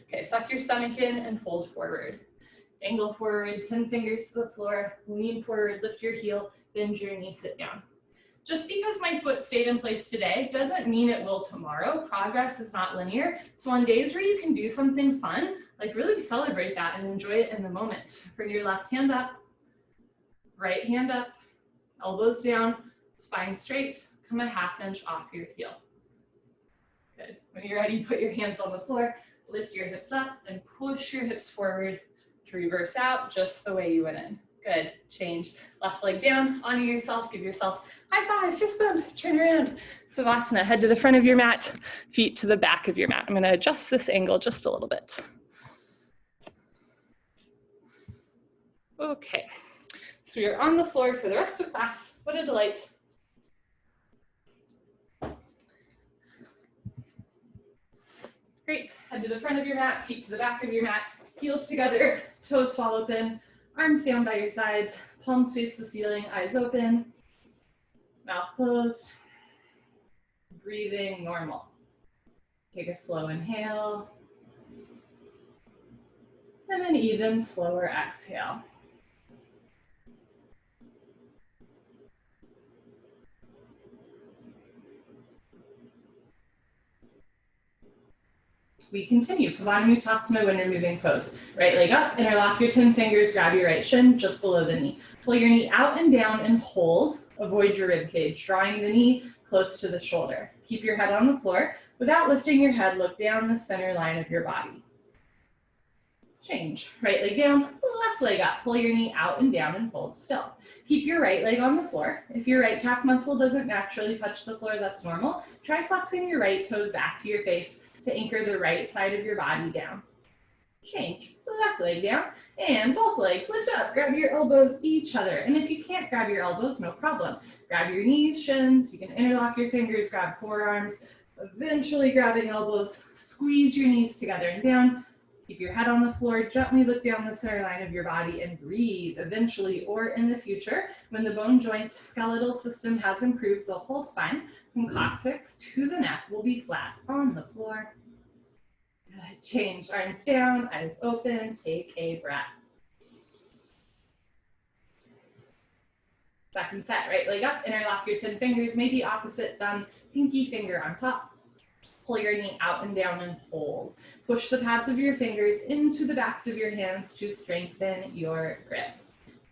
Okay, suck your stomach in and fold forward. Angle forward, 10 fingers to the floor, lean forward, lift your heel, bend your knee, sit down. Just because my foot stayed in place today doesn't mean it will tomorrow. Progress is not linear. So on days where you can do something fun, like really celebrate that and enjoy it in the moment. Bring your left hand up, right hand up, elbows down, spine straight, come a ½ inch off your heel. Good. When you're ready, put your hands on the floor, lift your hips up, and push your hips forward to reverse out just the way you went in. Good. Change. Left leg down, honor yourself, give yourself high five, fist bump, turn around. Savasana, head to the front of your mat, feet to the back of your mat. I'm going to adjust this angle just a little bit. Okay, so we are on the floor for the rest of class. What a delight. Great. Head to the front of your mat, feet to the back of your mat, heels together, toes fall open, arms down by your sides, palms face the ceiling, eyes open, mouth closed, breathing normal. Take a slow inhale, and an even slower exhale. We continue, Pavanamuttasana when you're moving pose. Right leg up, interlock your 10 fingers, grab your right shin just below the knee. Pull your knee out and down and hold. Avoid your rib cage, drawing the knee close to the shoulder. Keep your head on the floor. Without lifting your head, look down the center line of your body. Change. Right leg down, left leg up. Pull your knee out and down and hold still. Keep your right leg on the floor. If your right calf muscle doesn't naturally touch the floor, that's normal. Try flexing your right toes back to your face to anchor the right side of your body down. Change. Left leg down and both legs lift up. Grab your elbows each other. And if you can't grab your elbows, no problem. Grab your knees, shins. You can interlock your fingers, grab forearms. Eventually grabbing elbows, squeeze your knees together and down. Keep your head on the floor, gently look down the center line of your body and breathe. Eventually, or in the future, when the bone joint skeletal system has improved, the whole spine from coccyx to the neck will be flat on the floor. Good. Change, arms down, eyes open, take a breath. Second set, right leg up, interlock your 10 fingers, maybe opposite thumb, pinky finger on top. Pull your knee out and down and hold. Push the pads of your fingers into the backs of your hands to strengthen your grip.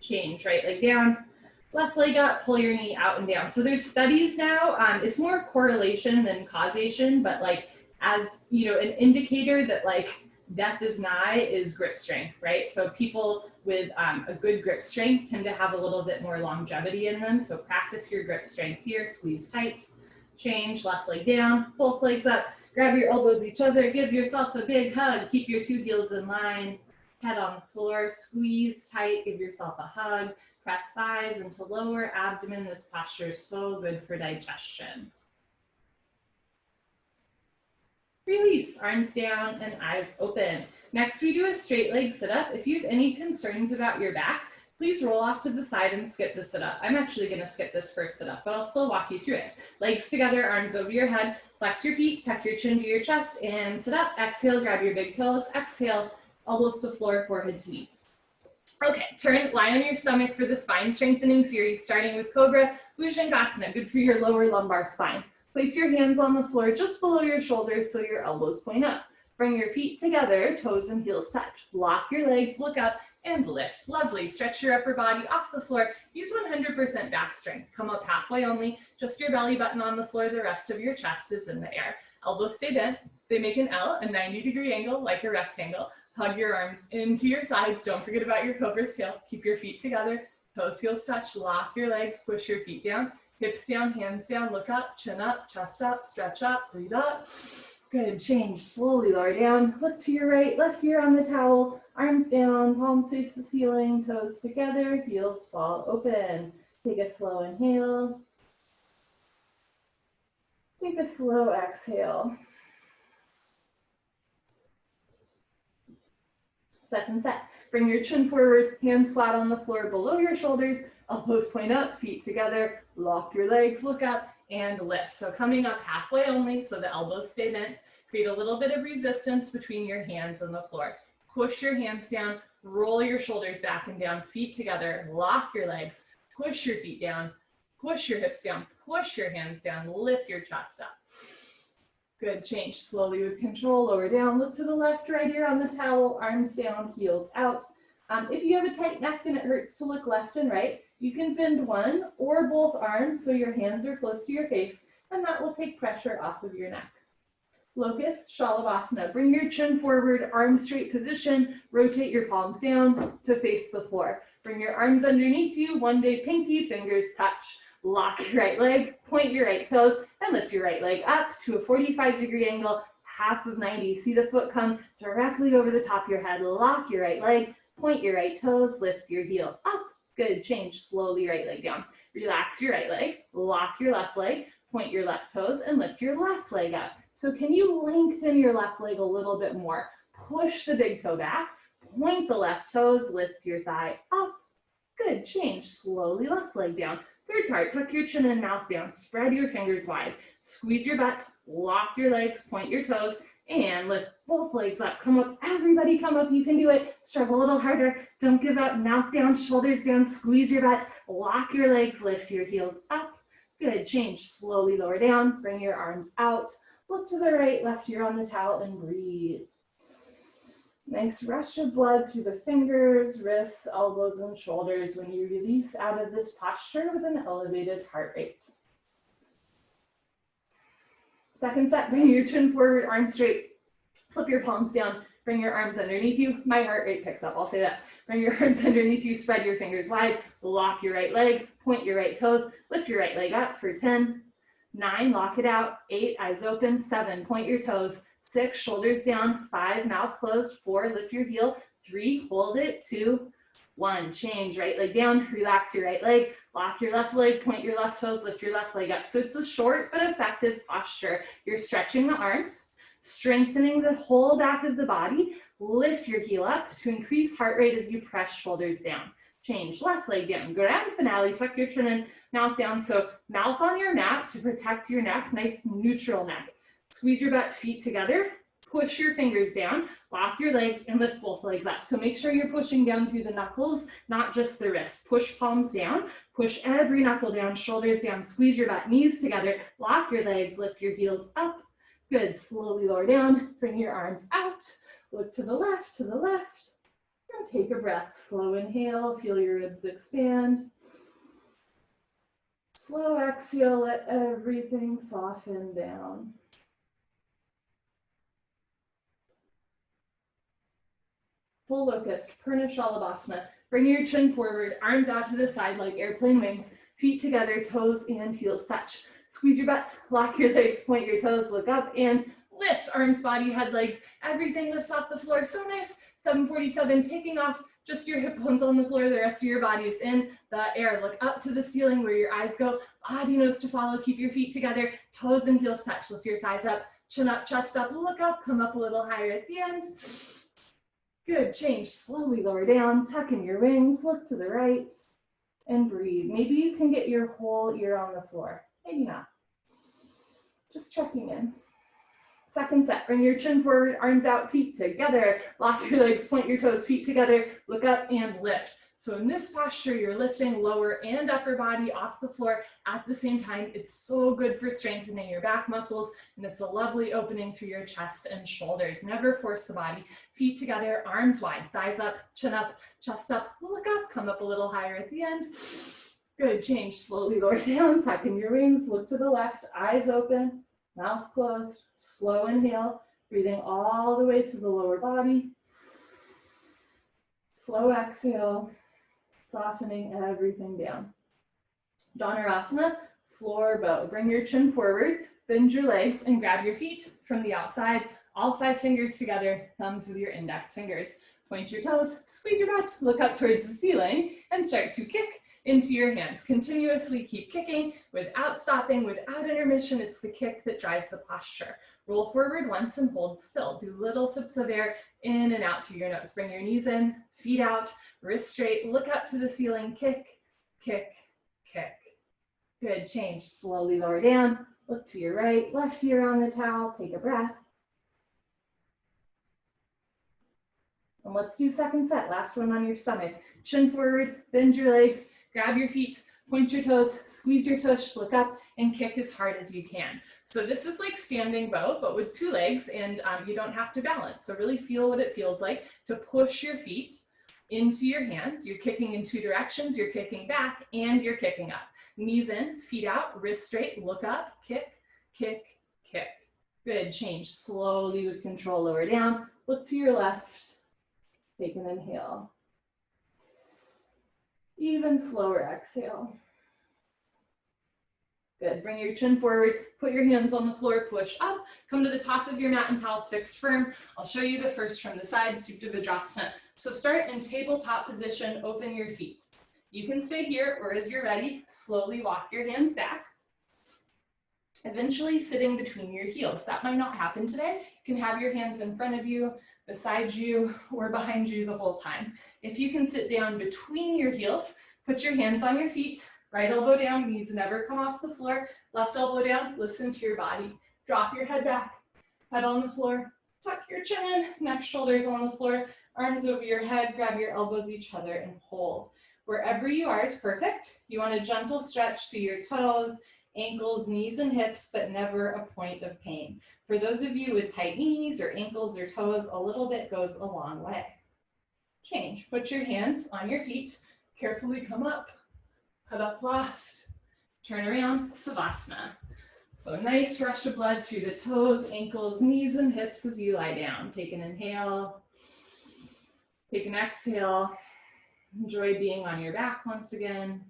Change, right leg down, left leg up, pull your knee out and down. So there's studies now, it's more correlation than causation, but like as you know, an indicator that like death is nigh is grip strength, right? So people with a good grip strength tend to have a little bit more longevity in them. So practice your grip strength here, squeeze tight. Change, left leg down, both legs up, grab your elbows each other, give yourself a big hug, keep your two heels in line, head on the floor, squeeze tight, give yourself a hug, press thighs into lower abdomen. This posture is so good for digestion. Release, arms down and eyes open. Next, we do a straight leg sit-up. If you have any concerns about your back, please roll off to the side and skip the sit-up. I'm actually gonna skip this first sit-up, but I'll still walk you through it. Legs together, arms over your head, flex your feet, tuck your chin to your chest, and sit up. Exhale, grab your big toes. Exhale, elbows to floor, forehead to knees. Okay, turn, lie on your stomach for the spine strengthening series, starting with Cobra Bhujangasana, good for your lower lumbar spine. Place your hands on the floor just below your shoulders so your elbows point up. Bring your feet together, toes and heels touch. Lock your legs, look up, and lift. Lovely. Stretch your upper body off the floor. Use 100% back strength. Come up halfway only, just your belly button on the floor. The rest of your chest is in the air. Elbows stay bent. They make an L, a 90-degree angle like a rectangle. Hug your arms into your sides. Don't forget about your cobra's tail. Keep your feet together. Toes, heels touch. Lock your legs. Push your feet down. Hips down, hands down. Look up, chin up, chest up, stretch up, breathe up. Good, change, slowly lower down, look to your right, left ear on the towel, arms down, palms face the ceiling, toes together, heels fall open. Take a slow inhale. Take a slow exhale. Second set, bring your chin forward, hands flat on the floor below your shoulders, elbows point up, feet together, lock your legs, look up, and lift. So coming up halfway only, so the elbows stay bent. Create a little bit of resistance between your hands and the floor. Push your hands down, roll your shoulders back and down, feet together, lock your legs, push your feet down, push your hips down, push your hands down, lift your chest up. Good, change slowly with control, lower down, look to the left, right ear on the towel, arms down, heels out. If you have a tight neck and it hurts to look left and right, you can bend one or both arms so your hands are close to your face, and that will take pressure off of your neck. Locust, Shalabhasana. Bring your chin forward, arm straight position, rotate your palms down to face the floor. Bring your arms underneath you, one day pinky, fingers touch. Lock your right leg, point your right toes, and lift your right leg up to a 45-degree angle, half of 90. See the foot come directly over the top of your head. Lock your right leg, point your right toes, lift your heel up. Good, change slowly right leg down. Relax your right leg, lock your left leg, point your left toes, and lift your left leg up. So can you lengthen your left leg a little bit more? Push the big toe back, point the left toes, lift your thigh up. Good, change slowly left leg down. Third part, tuck your chin and mouth down, spread your fingers wide, squeeze your butt, lock your legs, point your toes, and lift both legs up. Come up, everybody come up, you can do it. Struggle a little harder, don't give up, mouth down, shoulders down, squeeze your butt, lock your legs, lift your heels up. Good, change, slowly lower down, bring your arms out, look to the right, left ear on the towel, and breathe. Nice rush of blood through the fingers, wrists, elbows, and shoulders when you release out of this posture with an elevated heart rate. Second set, bring your chin forward, arms straight. Flip your palms down, bring your arms underneath you. My heart rate picks up, I'll say that. Bring your arms underneath you, spread your fingers wide, lock your right leg, point your right toes, lift your right leg up for 10, 9, lock it out, 8, eyes open, 7, point your toes, 6, shoulders down, 5, mouth closed, 4, lift your heel, 3, hold it, 2, 1, change, right leg down, relax your right leg, lock your left leg, point your left toes, lift your left leg up. So it's a short but effective posture. You're stretching the arms, strengthening the whole back of the body, lift your heel up to increase heart rate as you press shoulders down. Change, left leg down, grand finale, tuck your chin in, mouth down. So mouth on your mat to protect your neck, nice neutral neck. Squeeze your butt, feet together, push your fingers down, lock your legs and lift both legs up. So make sure you're pushing down through the knuckles, not just the wrists. Push palms down, push every knuckle down, shoulders down, squeeze your butt, knees together, lock your legs, lift your heels up. Good, slowly lower down, bring your arms out, look to the left, and take a breath. Slow inhale, feel your ribs expand. Slow exhale, let everything soften down. Full locust, Purna Shalabhasana. Bring your chin forward, arms out to the side like airplane wings, feet together, toes and heels touch. Squeeze your butt, lock your legs, point your toes, look up and lift. Arms, body, head, legs, everything lifts off the floor. So nice. 747, taking off just your hip bones on the floor. The rest of your body is in the air. Look up to the ceiling where your eyes go. Body nose to follow. Keep your feet together. Toes and heels touch. Lift your thighs up, chin up, chest up, look up, come up a little higher at the end. Good, change, slowly lower down, tuck in your wings, look to the right, and breathe. Maybe you can get your whole ear on the floor, maybe not. Just checking in. Second set, bring your chin forward, arms out, feet together, lock your legs, point your toes, feet together, look up and lift. So in this posture, you're lifting lower and upper body off the floor at the same time. It's so good for strengthening your back muscles, and it's a lovely opening through your chest and shoulders. Never force the body. Feet together, arms wide, thighs up, chin up, chest up, look up, come up a little higher at the end. Good, change, slowly lower down, tuck in your wings, look to the left, eyes open, mouth closed, slow inhale, breathing all the way to the lower body. Slow exhale, softening everything down. Dhanurasana, floor bow. Bring your chin forward, bend your legs and grab your feet from the outside. All 5 fingers together, thumbs with your index fingers. Point your toes, squeeze your butt, look up towards the ceiling and start to kick into your hands. Continuously keep kicking without stopping, without intermission. It's the kick that drives the posture. Roll forward once and hold still. Do little sips of air in and out through your nose. Bring your knees in, feet out, wrists straight, look up to the ceiling, kick, kick, kick. Good, change, slowly lower down, look to your right, left ear on the towel, take a breath. And let's do second set, last one on your stomach. Chin forward, bend your legs, grab your feet, point your toes, squeeze your tush, look up, and kick as hard as you can. So this is like standing bow, but with 2 legs, and you don't have to balance. So really feel what it feels like to push your feet into your hands. You're kicking in 2 directions, you're kicking back, and you're kicking up. Knees in, feet out, wrists straight, look up, kick, kick, kick. Good, change slowly with control, lower down, look to your left, take an inhale. Even slower exhale. Good, bring your chin forward, put your hands on the floor, push up, come to the top of your mat and towel fixed firm. I'll show you the first from the side, Supta Vajrasana. So start in tabletop position, open your feet. You can stay here, or as you're ready, slowly walk your hands back. Eventually sitting between your heels. That might not happen today. You can have your hands in front of you, beside you, or behind you the whole time. If you can sit down between your heels, put your hands on your feet, right elbow down, knees never come off the floor, left elbow down, listen to your body. Drop your head back, head on the floor, tuck your chin in, neck, shoulders on the floor, arms over your head, grab your elbows each other and hold. Wherever you are is perfect. You want a gentle stretch through your toes, ankles, knees, and hips, but never a point of pain. For those of you with tight knees or ankles or toes, a little bit goes a long way. Change. Put your hands on your feet. Carefully come up. Head up last. Turn around. Savasana. So a nice rush of blood through the toes, ankles, knees, and hips as you lie down. Take an inhale, take an exhale. Enjoy being on your back once again.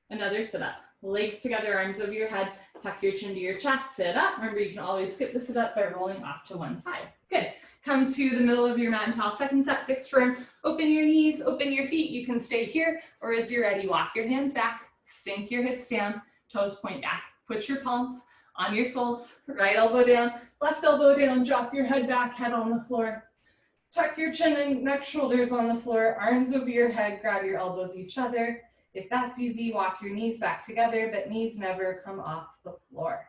Another sit up. Legs together, arms over your head, tuck your chin to your chest, sit up. Remember, you can always skip the sit up by rolling off to one side. Good. Come to the middle of your mat and towel. Second set, fixed firm. Open your knees, open your feet. You can stay here, or as you're ready, walk your hands back, sink your hips down, toes point back. Put your palms on your soles, right elbow down, left elbow down, drop your head back, head on the floor. Tuck your chin and neck, shoulders on the floor, arms over your head, grab your elbows each other. If that's easy, walk your knees back together, but knees never come off the floor.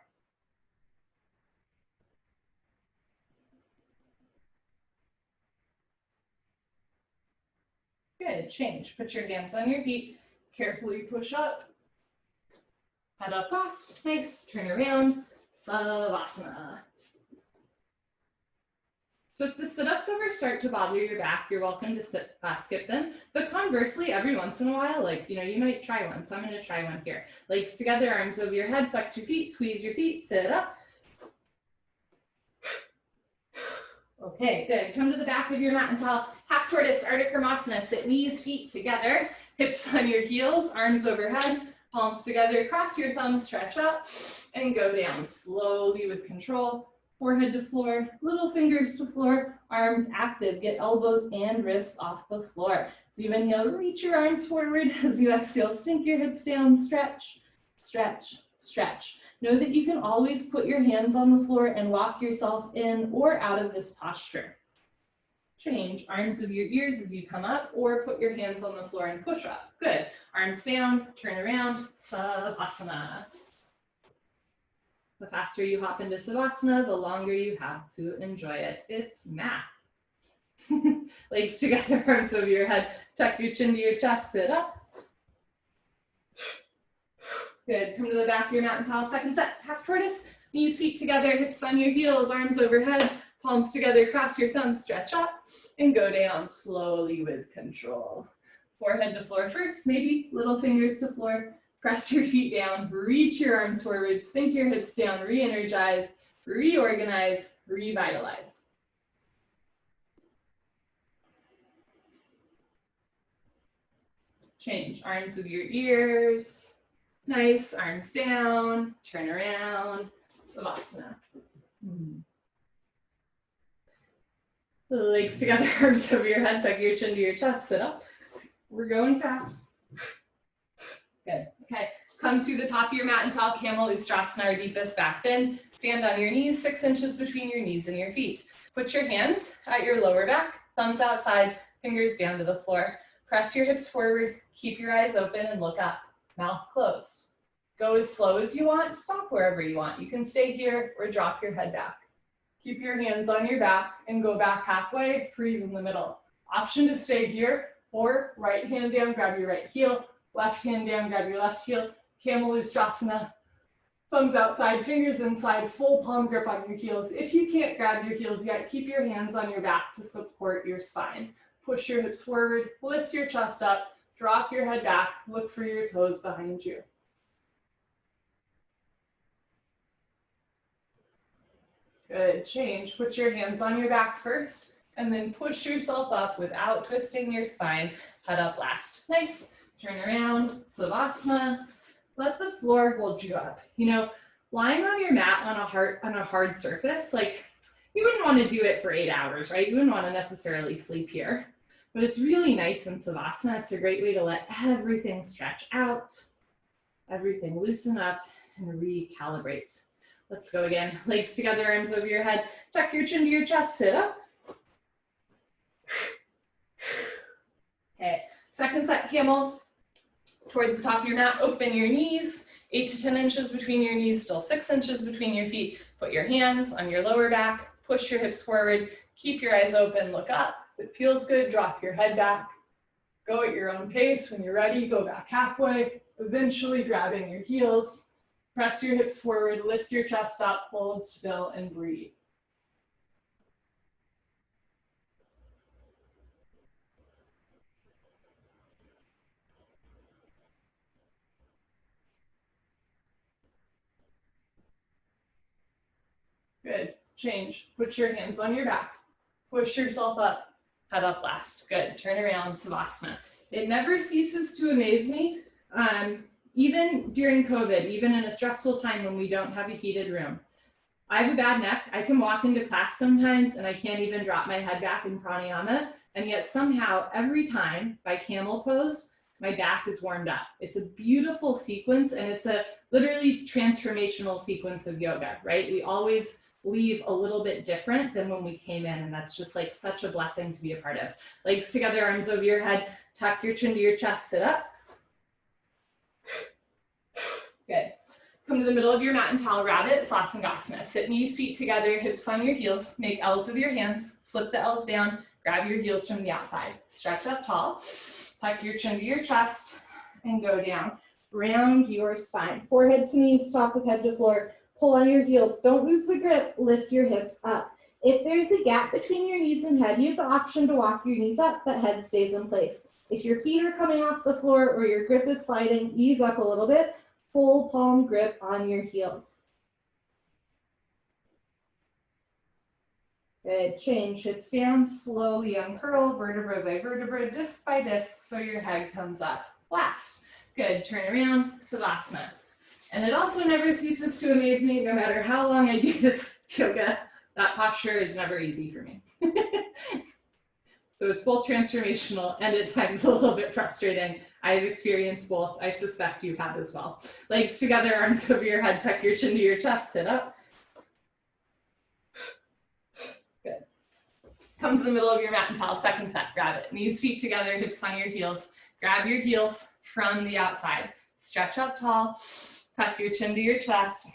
Good, change. Put your hands on your feet, carefully push up. Head up fast, nice, turn around, Savasana. So if the sit-ups ever start to bother your back, you're welcome to skip them. But conversely, every once in a while, you might try one. So I'm going to try one here. Legs together, arms over your head, flex your feet, squeeze your seat, sit up. Okay, good. Come to the back of your mat and towel. Half tortoise, Ardha Karmasana. Sit knees, feet together, hips on your heels, arms overhead, palms together. Cross your thumbs, stretch up, and go down slowly with control. Forehead to floor, little fingers to floor, arms active. Get elbows and wrists off the floor. So you inhale, reach your arms forward. As you exhale, sink your hips down, stretch, stretch, stretch. Know that you can always put your hands on the floor and walk yourself in or out of this posture. Change, arms over your ears as you come up, or put your hands on the floor and push up. Good. Arms down, turn around, Savasana. The faster you hop into Savasana, the longer you have to enjoy it. It's math. Legs together, arms over your head, tuck your chin to your chest, sit up. Good, come to the back of your mat and towel. Second set, half tortoise, knees, feet together, hips on your heels, arms overhead, palms together, cross your thumbs, stretch up, and go down slowly with control. Forehead to floor first, maybe little fingers to floor. Press your feet down, reach your arms forward, sink your hips down, re-energize, reorganize, revitalize. Change, arms with your ears. Nice, arms down, turn around, Savasana. Legs together, arms over your head, tuck your chin to your chest, sit up. We're going fast. Good, okay. Come to the top of your mat and towel, Camel Ustrasana, our deepest back bend. Stand on your knees, 6 inches between your knees and your feet. Put your hands at your lower back, thumbs outside, fingers down to the floor. Press your hips forward, keep your eyes open and look up, mouth closed. Go as slow as you want, stop wherever you want. You can stay here or drop your head back. Keep your hands on your back and go back halfway, freeze in the middle. Option to stay here, or right hand down, grab your right heel, left hand down, grab your left heel, Camel Ustrasana. Thumbs outside, fingers inside, full palm grip on your heels. If you can't grab your heels yet, keep your hands on your back to support your spine. Push your hips forward, lift your chest up, drop your head back, look for your toes behind you. Good, change. Put your hands on your back first, and then push yourself up without twisting your spine. Head up last. Nice. Turn around, Savasana. Let the floor hold you up. Lying on your mat on a hard surface, you wouldn't want to do it for 8 hours, right? You wouldn't want to necessarily sleep here. But it's really nice in Savasana. It's a great way to let everything stretch out, everything loosen up, and recalibrate. Let's go again. Legs together, arms over your head. Tuck your chin to your chest, sit up. Okay, second set, camel. Towards the top of your mat, open your knees. 8 to 10 inches between your knees, still 6 inches between your feet. Put your hands on your lower back. Push your hips forward. Keep your eyes open, look up. If it feels good, drop your head back. Go at your own pace. When you're ready, go back halfway, eventually grabbing your heels. Press your hips forward, lift your chest up, hold still, and breathe. Good. Change. Put your hands on your back. Push yourself up. Head up last. Good. Turn around, Savasana. It never ceases to amaze me, even during COVID, even in a stressful time when we don't have a heated room. I have a bad neck. I can walk into class sometimes and I can't even drop my head back in pranayama. And yet somehow every time by camel pose, my back is warmed up. It's a beautiful sequence and it's a literally transformational sequence of yoga, right? We always leave a little bit different than when we came in, and that's just like such a blessing to be a part of. Legs together, arms over your head, tuck your chin to your chest, sit up. Good. Come to the middle of your mat and towel, rabbit, Sasangasana. Sit knees, feet together, hips on your heels, make L's with your hands, flip the L's down, grab your heels from the outside. Stretch up tall, tuck your chin to your chest, and go down. Round your spine, forehead to knees, top of head to floor. Pull on your heels, don't lose the grip, lift your hips up. If there's a gap between your knees and head, you have the option to walk your knees up, but head stays in place. If your feet are coming off the floor or your grip is sliding, ease up a little bit, full palm grip on your heels. Good, change, hips down, slowly uncurl, vertebra by vertebra, disc by disc, so your head comes up. Last, good, turn around, Savasana. And it also never ceases to amaze me, no matter how long I do this yoga, that posture is never easy for me. So it's both transformational and at times a little bit frustrating. I've experienced both. I suspect you have as well. Legs together, arms over your head, tuck your chin to your chest, sit up. Good. Come to the middle of your mat and towel, second set, grab it. Knees, feet together, hips on your heels. Grab your heels from the outside. Stretch up tall. Tuck your chin to your chest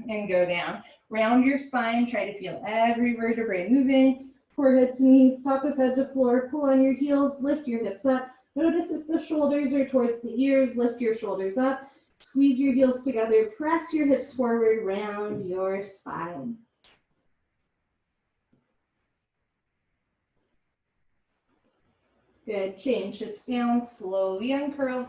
and go down. Round your spine, try to feel every vertebrae moving. Forehead to knees, top of head to floor. Pull on your heels, lift your hips up. Notice if the shoulders are towards the ears, lift your shoulders up. Squeeze your heels together, press your hips forward, round your spine. Good, change, hips down, slowly uncurl.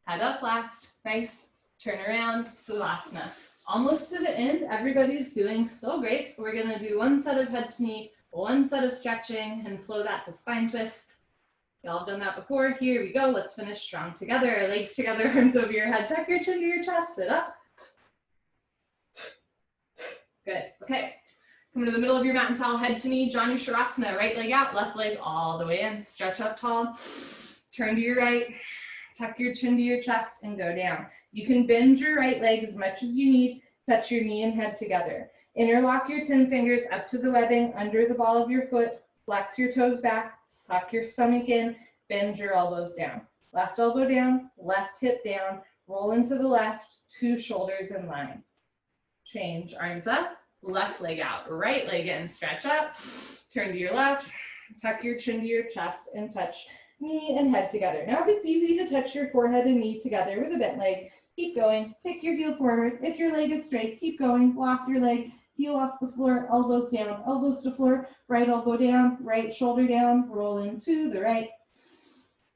Head up last, nice. Turn around, Savasana. Almost to the end, everybody's doing so great. We're gonna do one set of head to knee, one set of stretching, and flow that to spine twist. Y'all have done that before. Here we go, let's finish strong together. Legs together, arms over your head, tuck your chin to your chest, sit up. Good, okay. Come to the middle of your mat and towel, head to knee, Janu Shavasana, right leg out, left leg all the way in. Stretch up tall, turn to your right, tuck your chin to your chest and go down. You can bend your right leg as much as you need, touch your knee and head together. Interlock your 10 fingers up to the webbing under the ball of your foot, flex your toes back, suck your stomach in, bend your elbows down. Left elbow down, left hip down, roll into the left, two shoulders in line. Change, arms up, left leg out, right leg in, stretch up, turn to your left, tuck your chin to your chest and touch knee and head together. Now if it's easy to touch your forehead and knee together with a bent leg, keep going, kick your heel forward. If your leg is straight, keep going, walk your leg, heel off the floor, elbows down, elbows to floor, right elbow down, right shoulder down, roll into the right.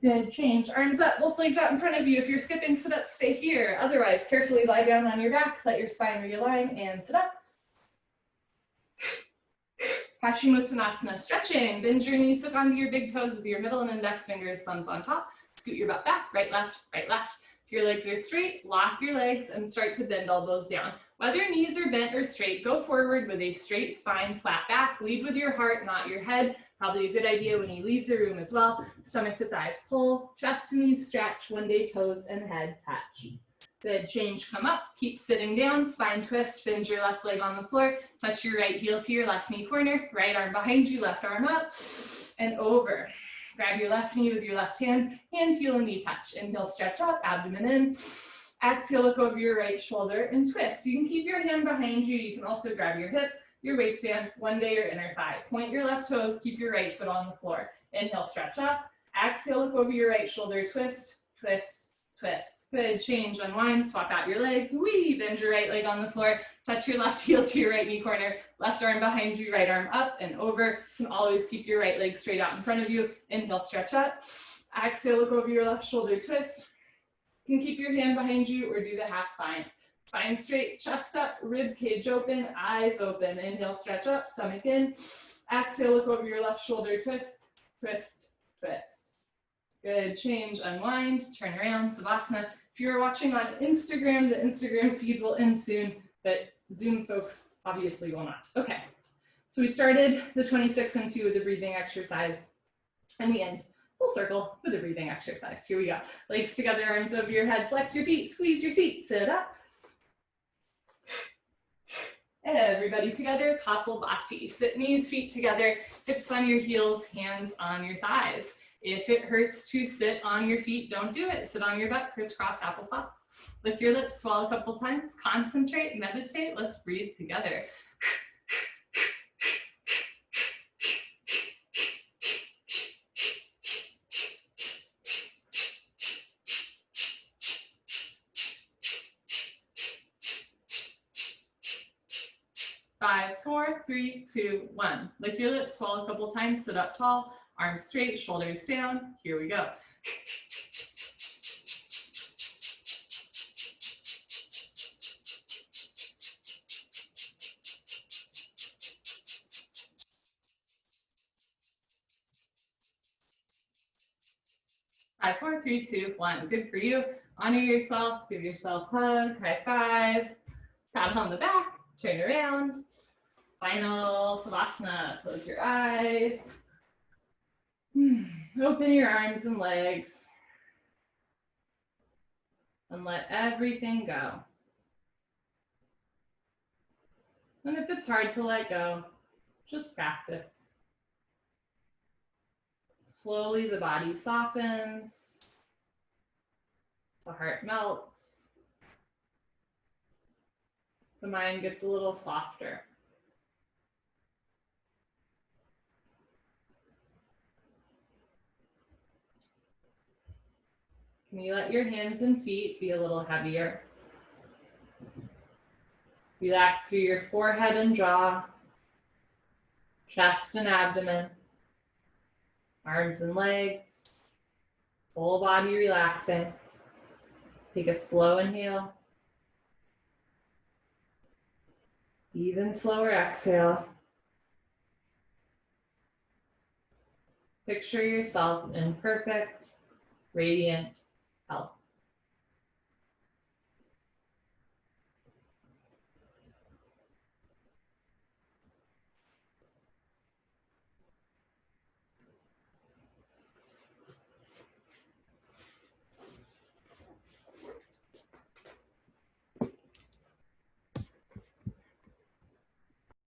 Good, change, arms up, both legs out in front of you. If you're skipping sit up, stay here. Otherwise, carefully lie down on your back, let your spine realign and sit up. Paschimottanasana, stretching. Bend your knees, hook onto your big toes with your middle and index fingers, thumbs on top. Scoot your butt back, right, left, right, left. If your legs are straight, lock your legs and start to bend elbows down. Whether knees are bent or straight, go forward with a straight spine, flat back. Lead with your heart, not your head. Probably a good idea when you leave the room as well. Stomach to thighs pull, chest to knees stretch, one day toes and head touch. Good, change, come up, keep sitting down, spine twist, bend your left leg on the floor, touch your right heel to your left knee corner, right arm behind you, left arm up, and over. Grab your left knee with your left hand, hand, heel, and knee touch. Inhale, stretch up, abdomen in. Exhale, look over your right shoulder and twist. You can keep your hand behind you. You can also grab your hip, your waistband, one day your inner thigh. Point your left toes, keep your right foot on the floor. Inhale, stretch up. Exhale, look over your right shoulder, twist, twist, twist. Good, change, unwind, swap out your legs, wee, bend your right leg on the floor, touch your left heel to your right knee corner, left arm behind you, right arm up and over. You can always keep your right leg straight out in front of you. Inhale, stretch up. Exhale, look over your left shoulder, twist. You can keep your hand behind you or do the half bind. Spine straight, chest up, rib cage open, eyes open. Inhale, stretch up, stomach in. Exhale, look over your left shoulder, twist, twist, twist. Good, change, unwind, turn around, Savasana. If you're watching on Instagram, the Instagram feed will end soon, but Zoom folks obviously will not. Okay, so we started the 26 and 2 with the breathing exercise, and we end full circle with a breathing exercise. Here we go. Legs together, arms over your head, flex your feet, squeeze your seat, sit up. Everybody together, Kapalbhati. Sit knees, feet together, hips on your heels, hands on your thighs. If it hurts to sit on your feet, don't do it. Sit on your butt, crisscross applesauce. Lick your lips, swallow a couple times, concentrate, meditate. Let's breathe together. 5, 4, 3, 2, 1. Lick your lips, swallow a couple times, sit up tall, arms straight, shoulders down. Here we go. Five, 4, 3, 2, 1. Good for you. Honor yourself, give yourself a hug, high five, pat on the back, turn around. Final Savasana, close your eyes. Open your arms and legs. And let everything go. And if it's hard to let go, just practice. Slowly the body softens. The heart melts. The mind gets a little softer. Can you let your hands and feet be a little heavier? Relax through your forehead and jaw, chest and abdomen, arms and legs, whole body relaxing. Take a slow inhale. Even slower exhale. Picture yourself in perfect, radiant health.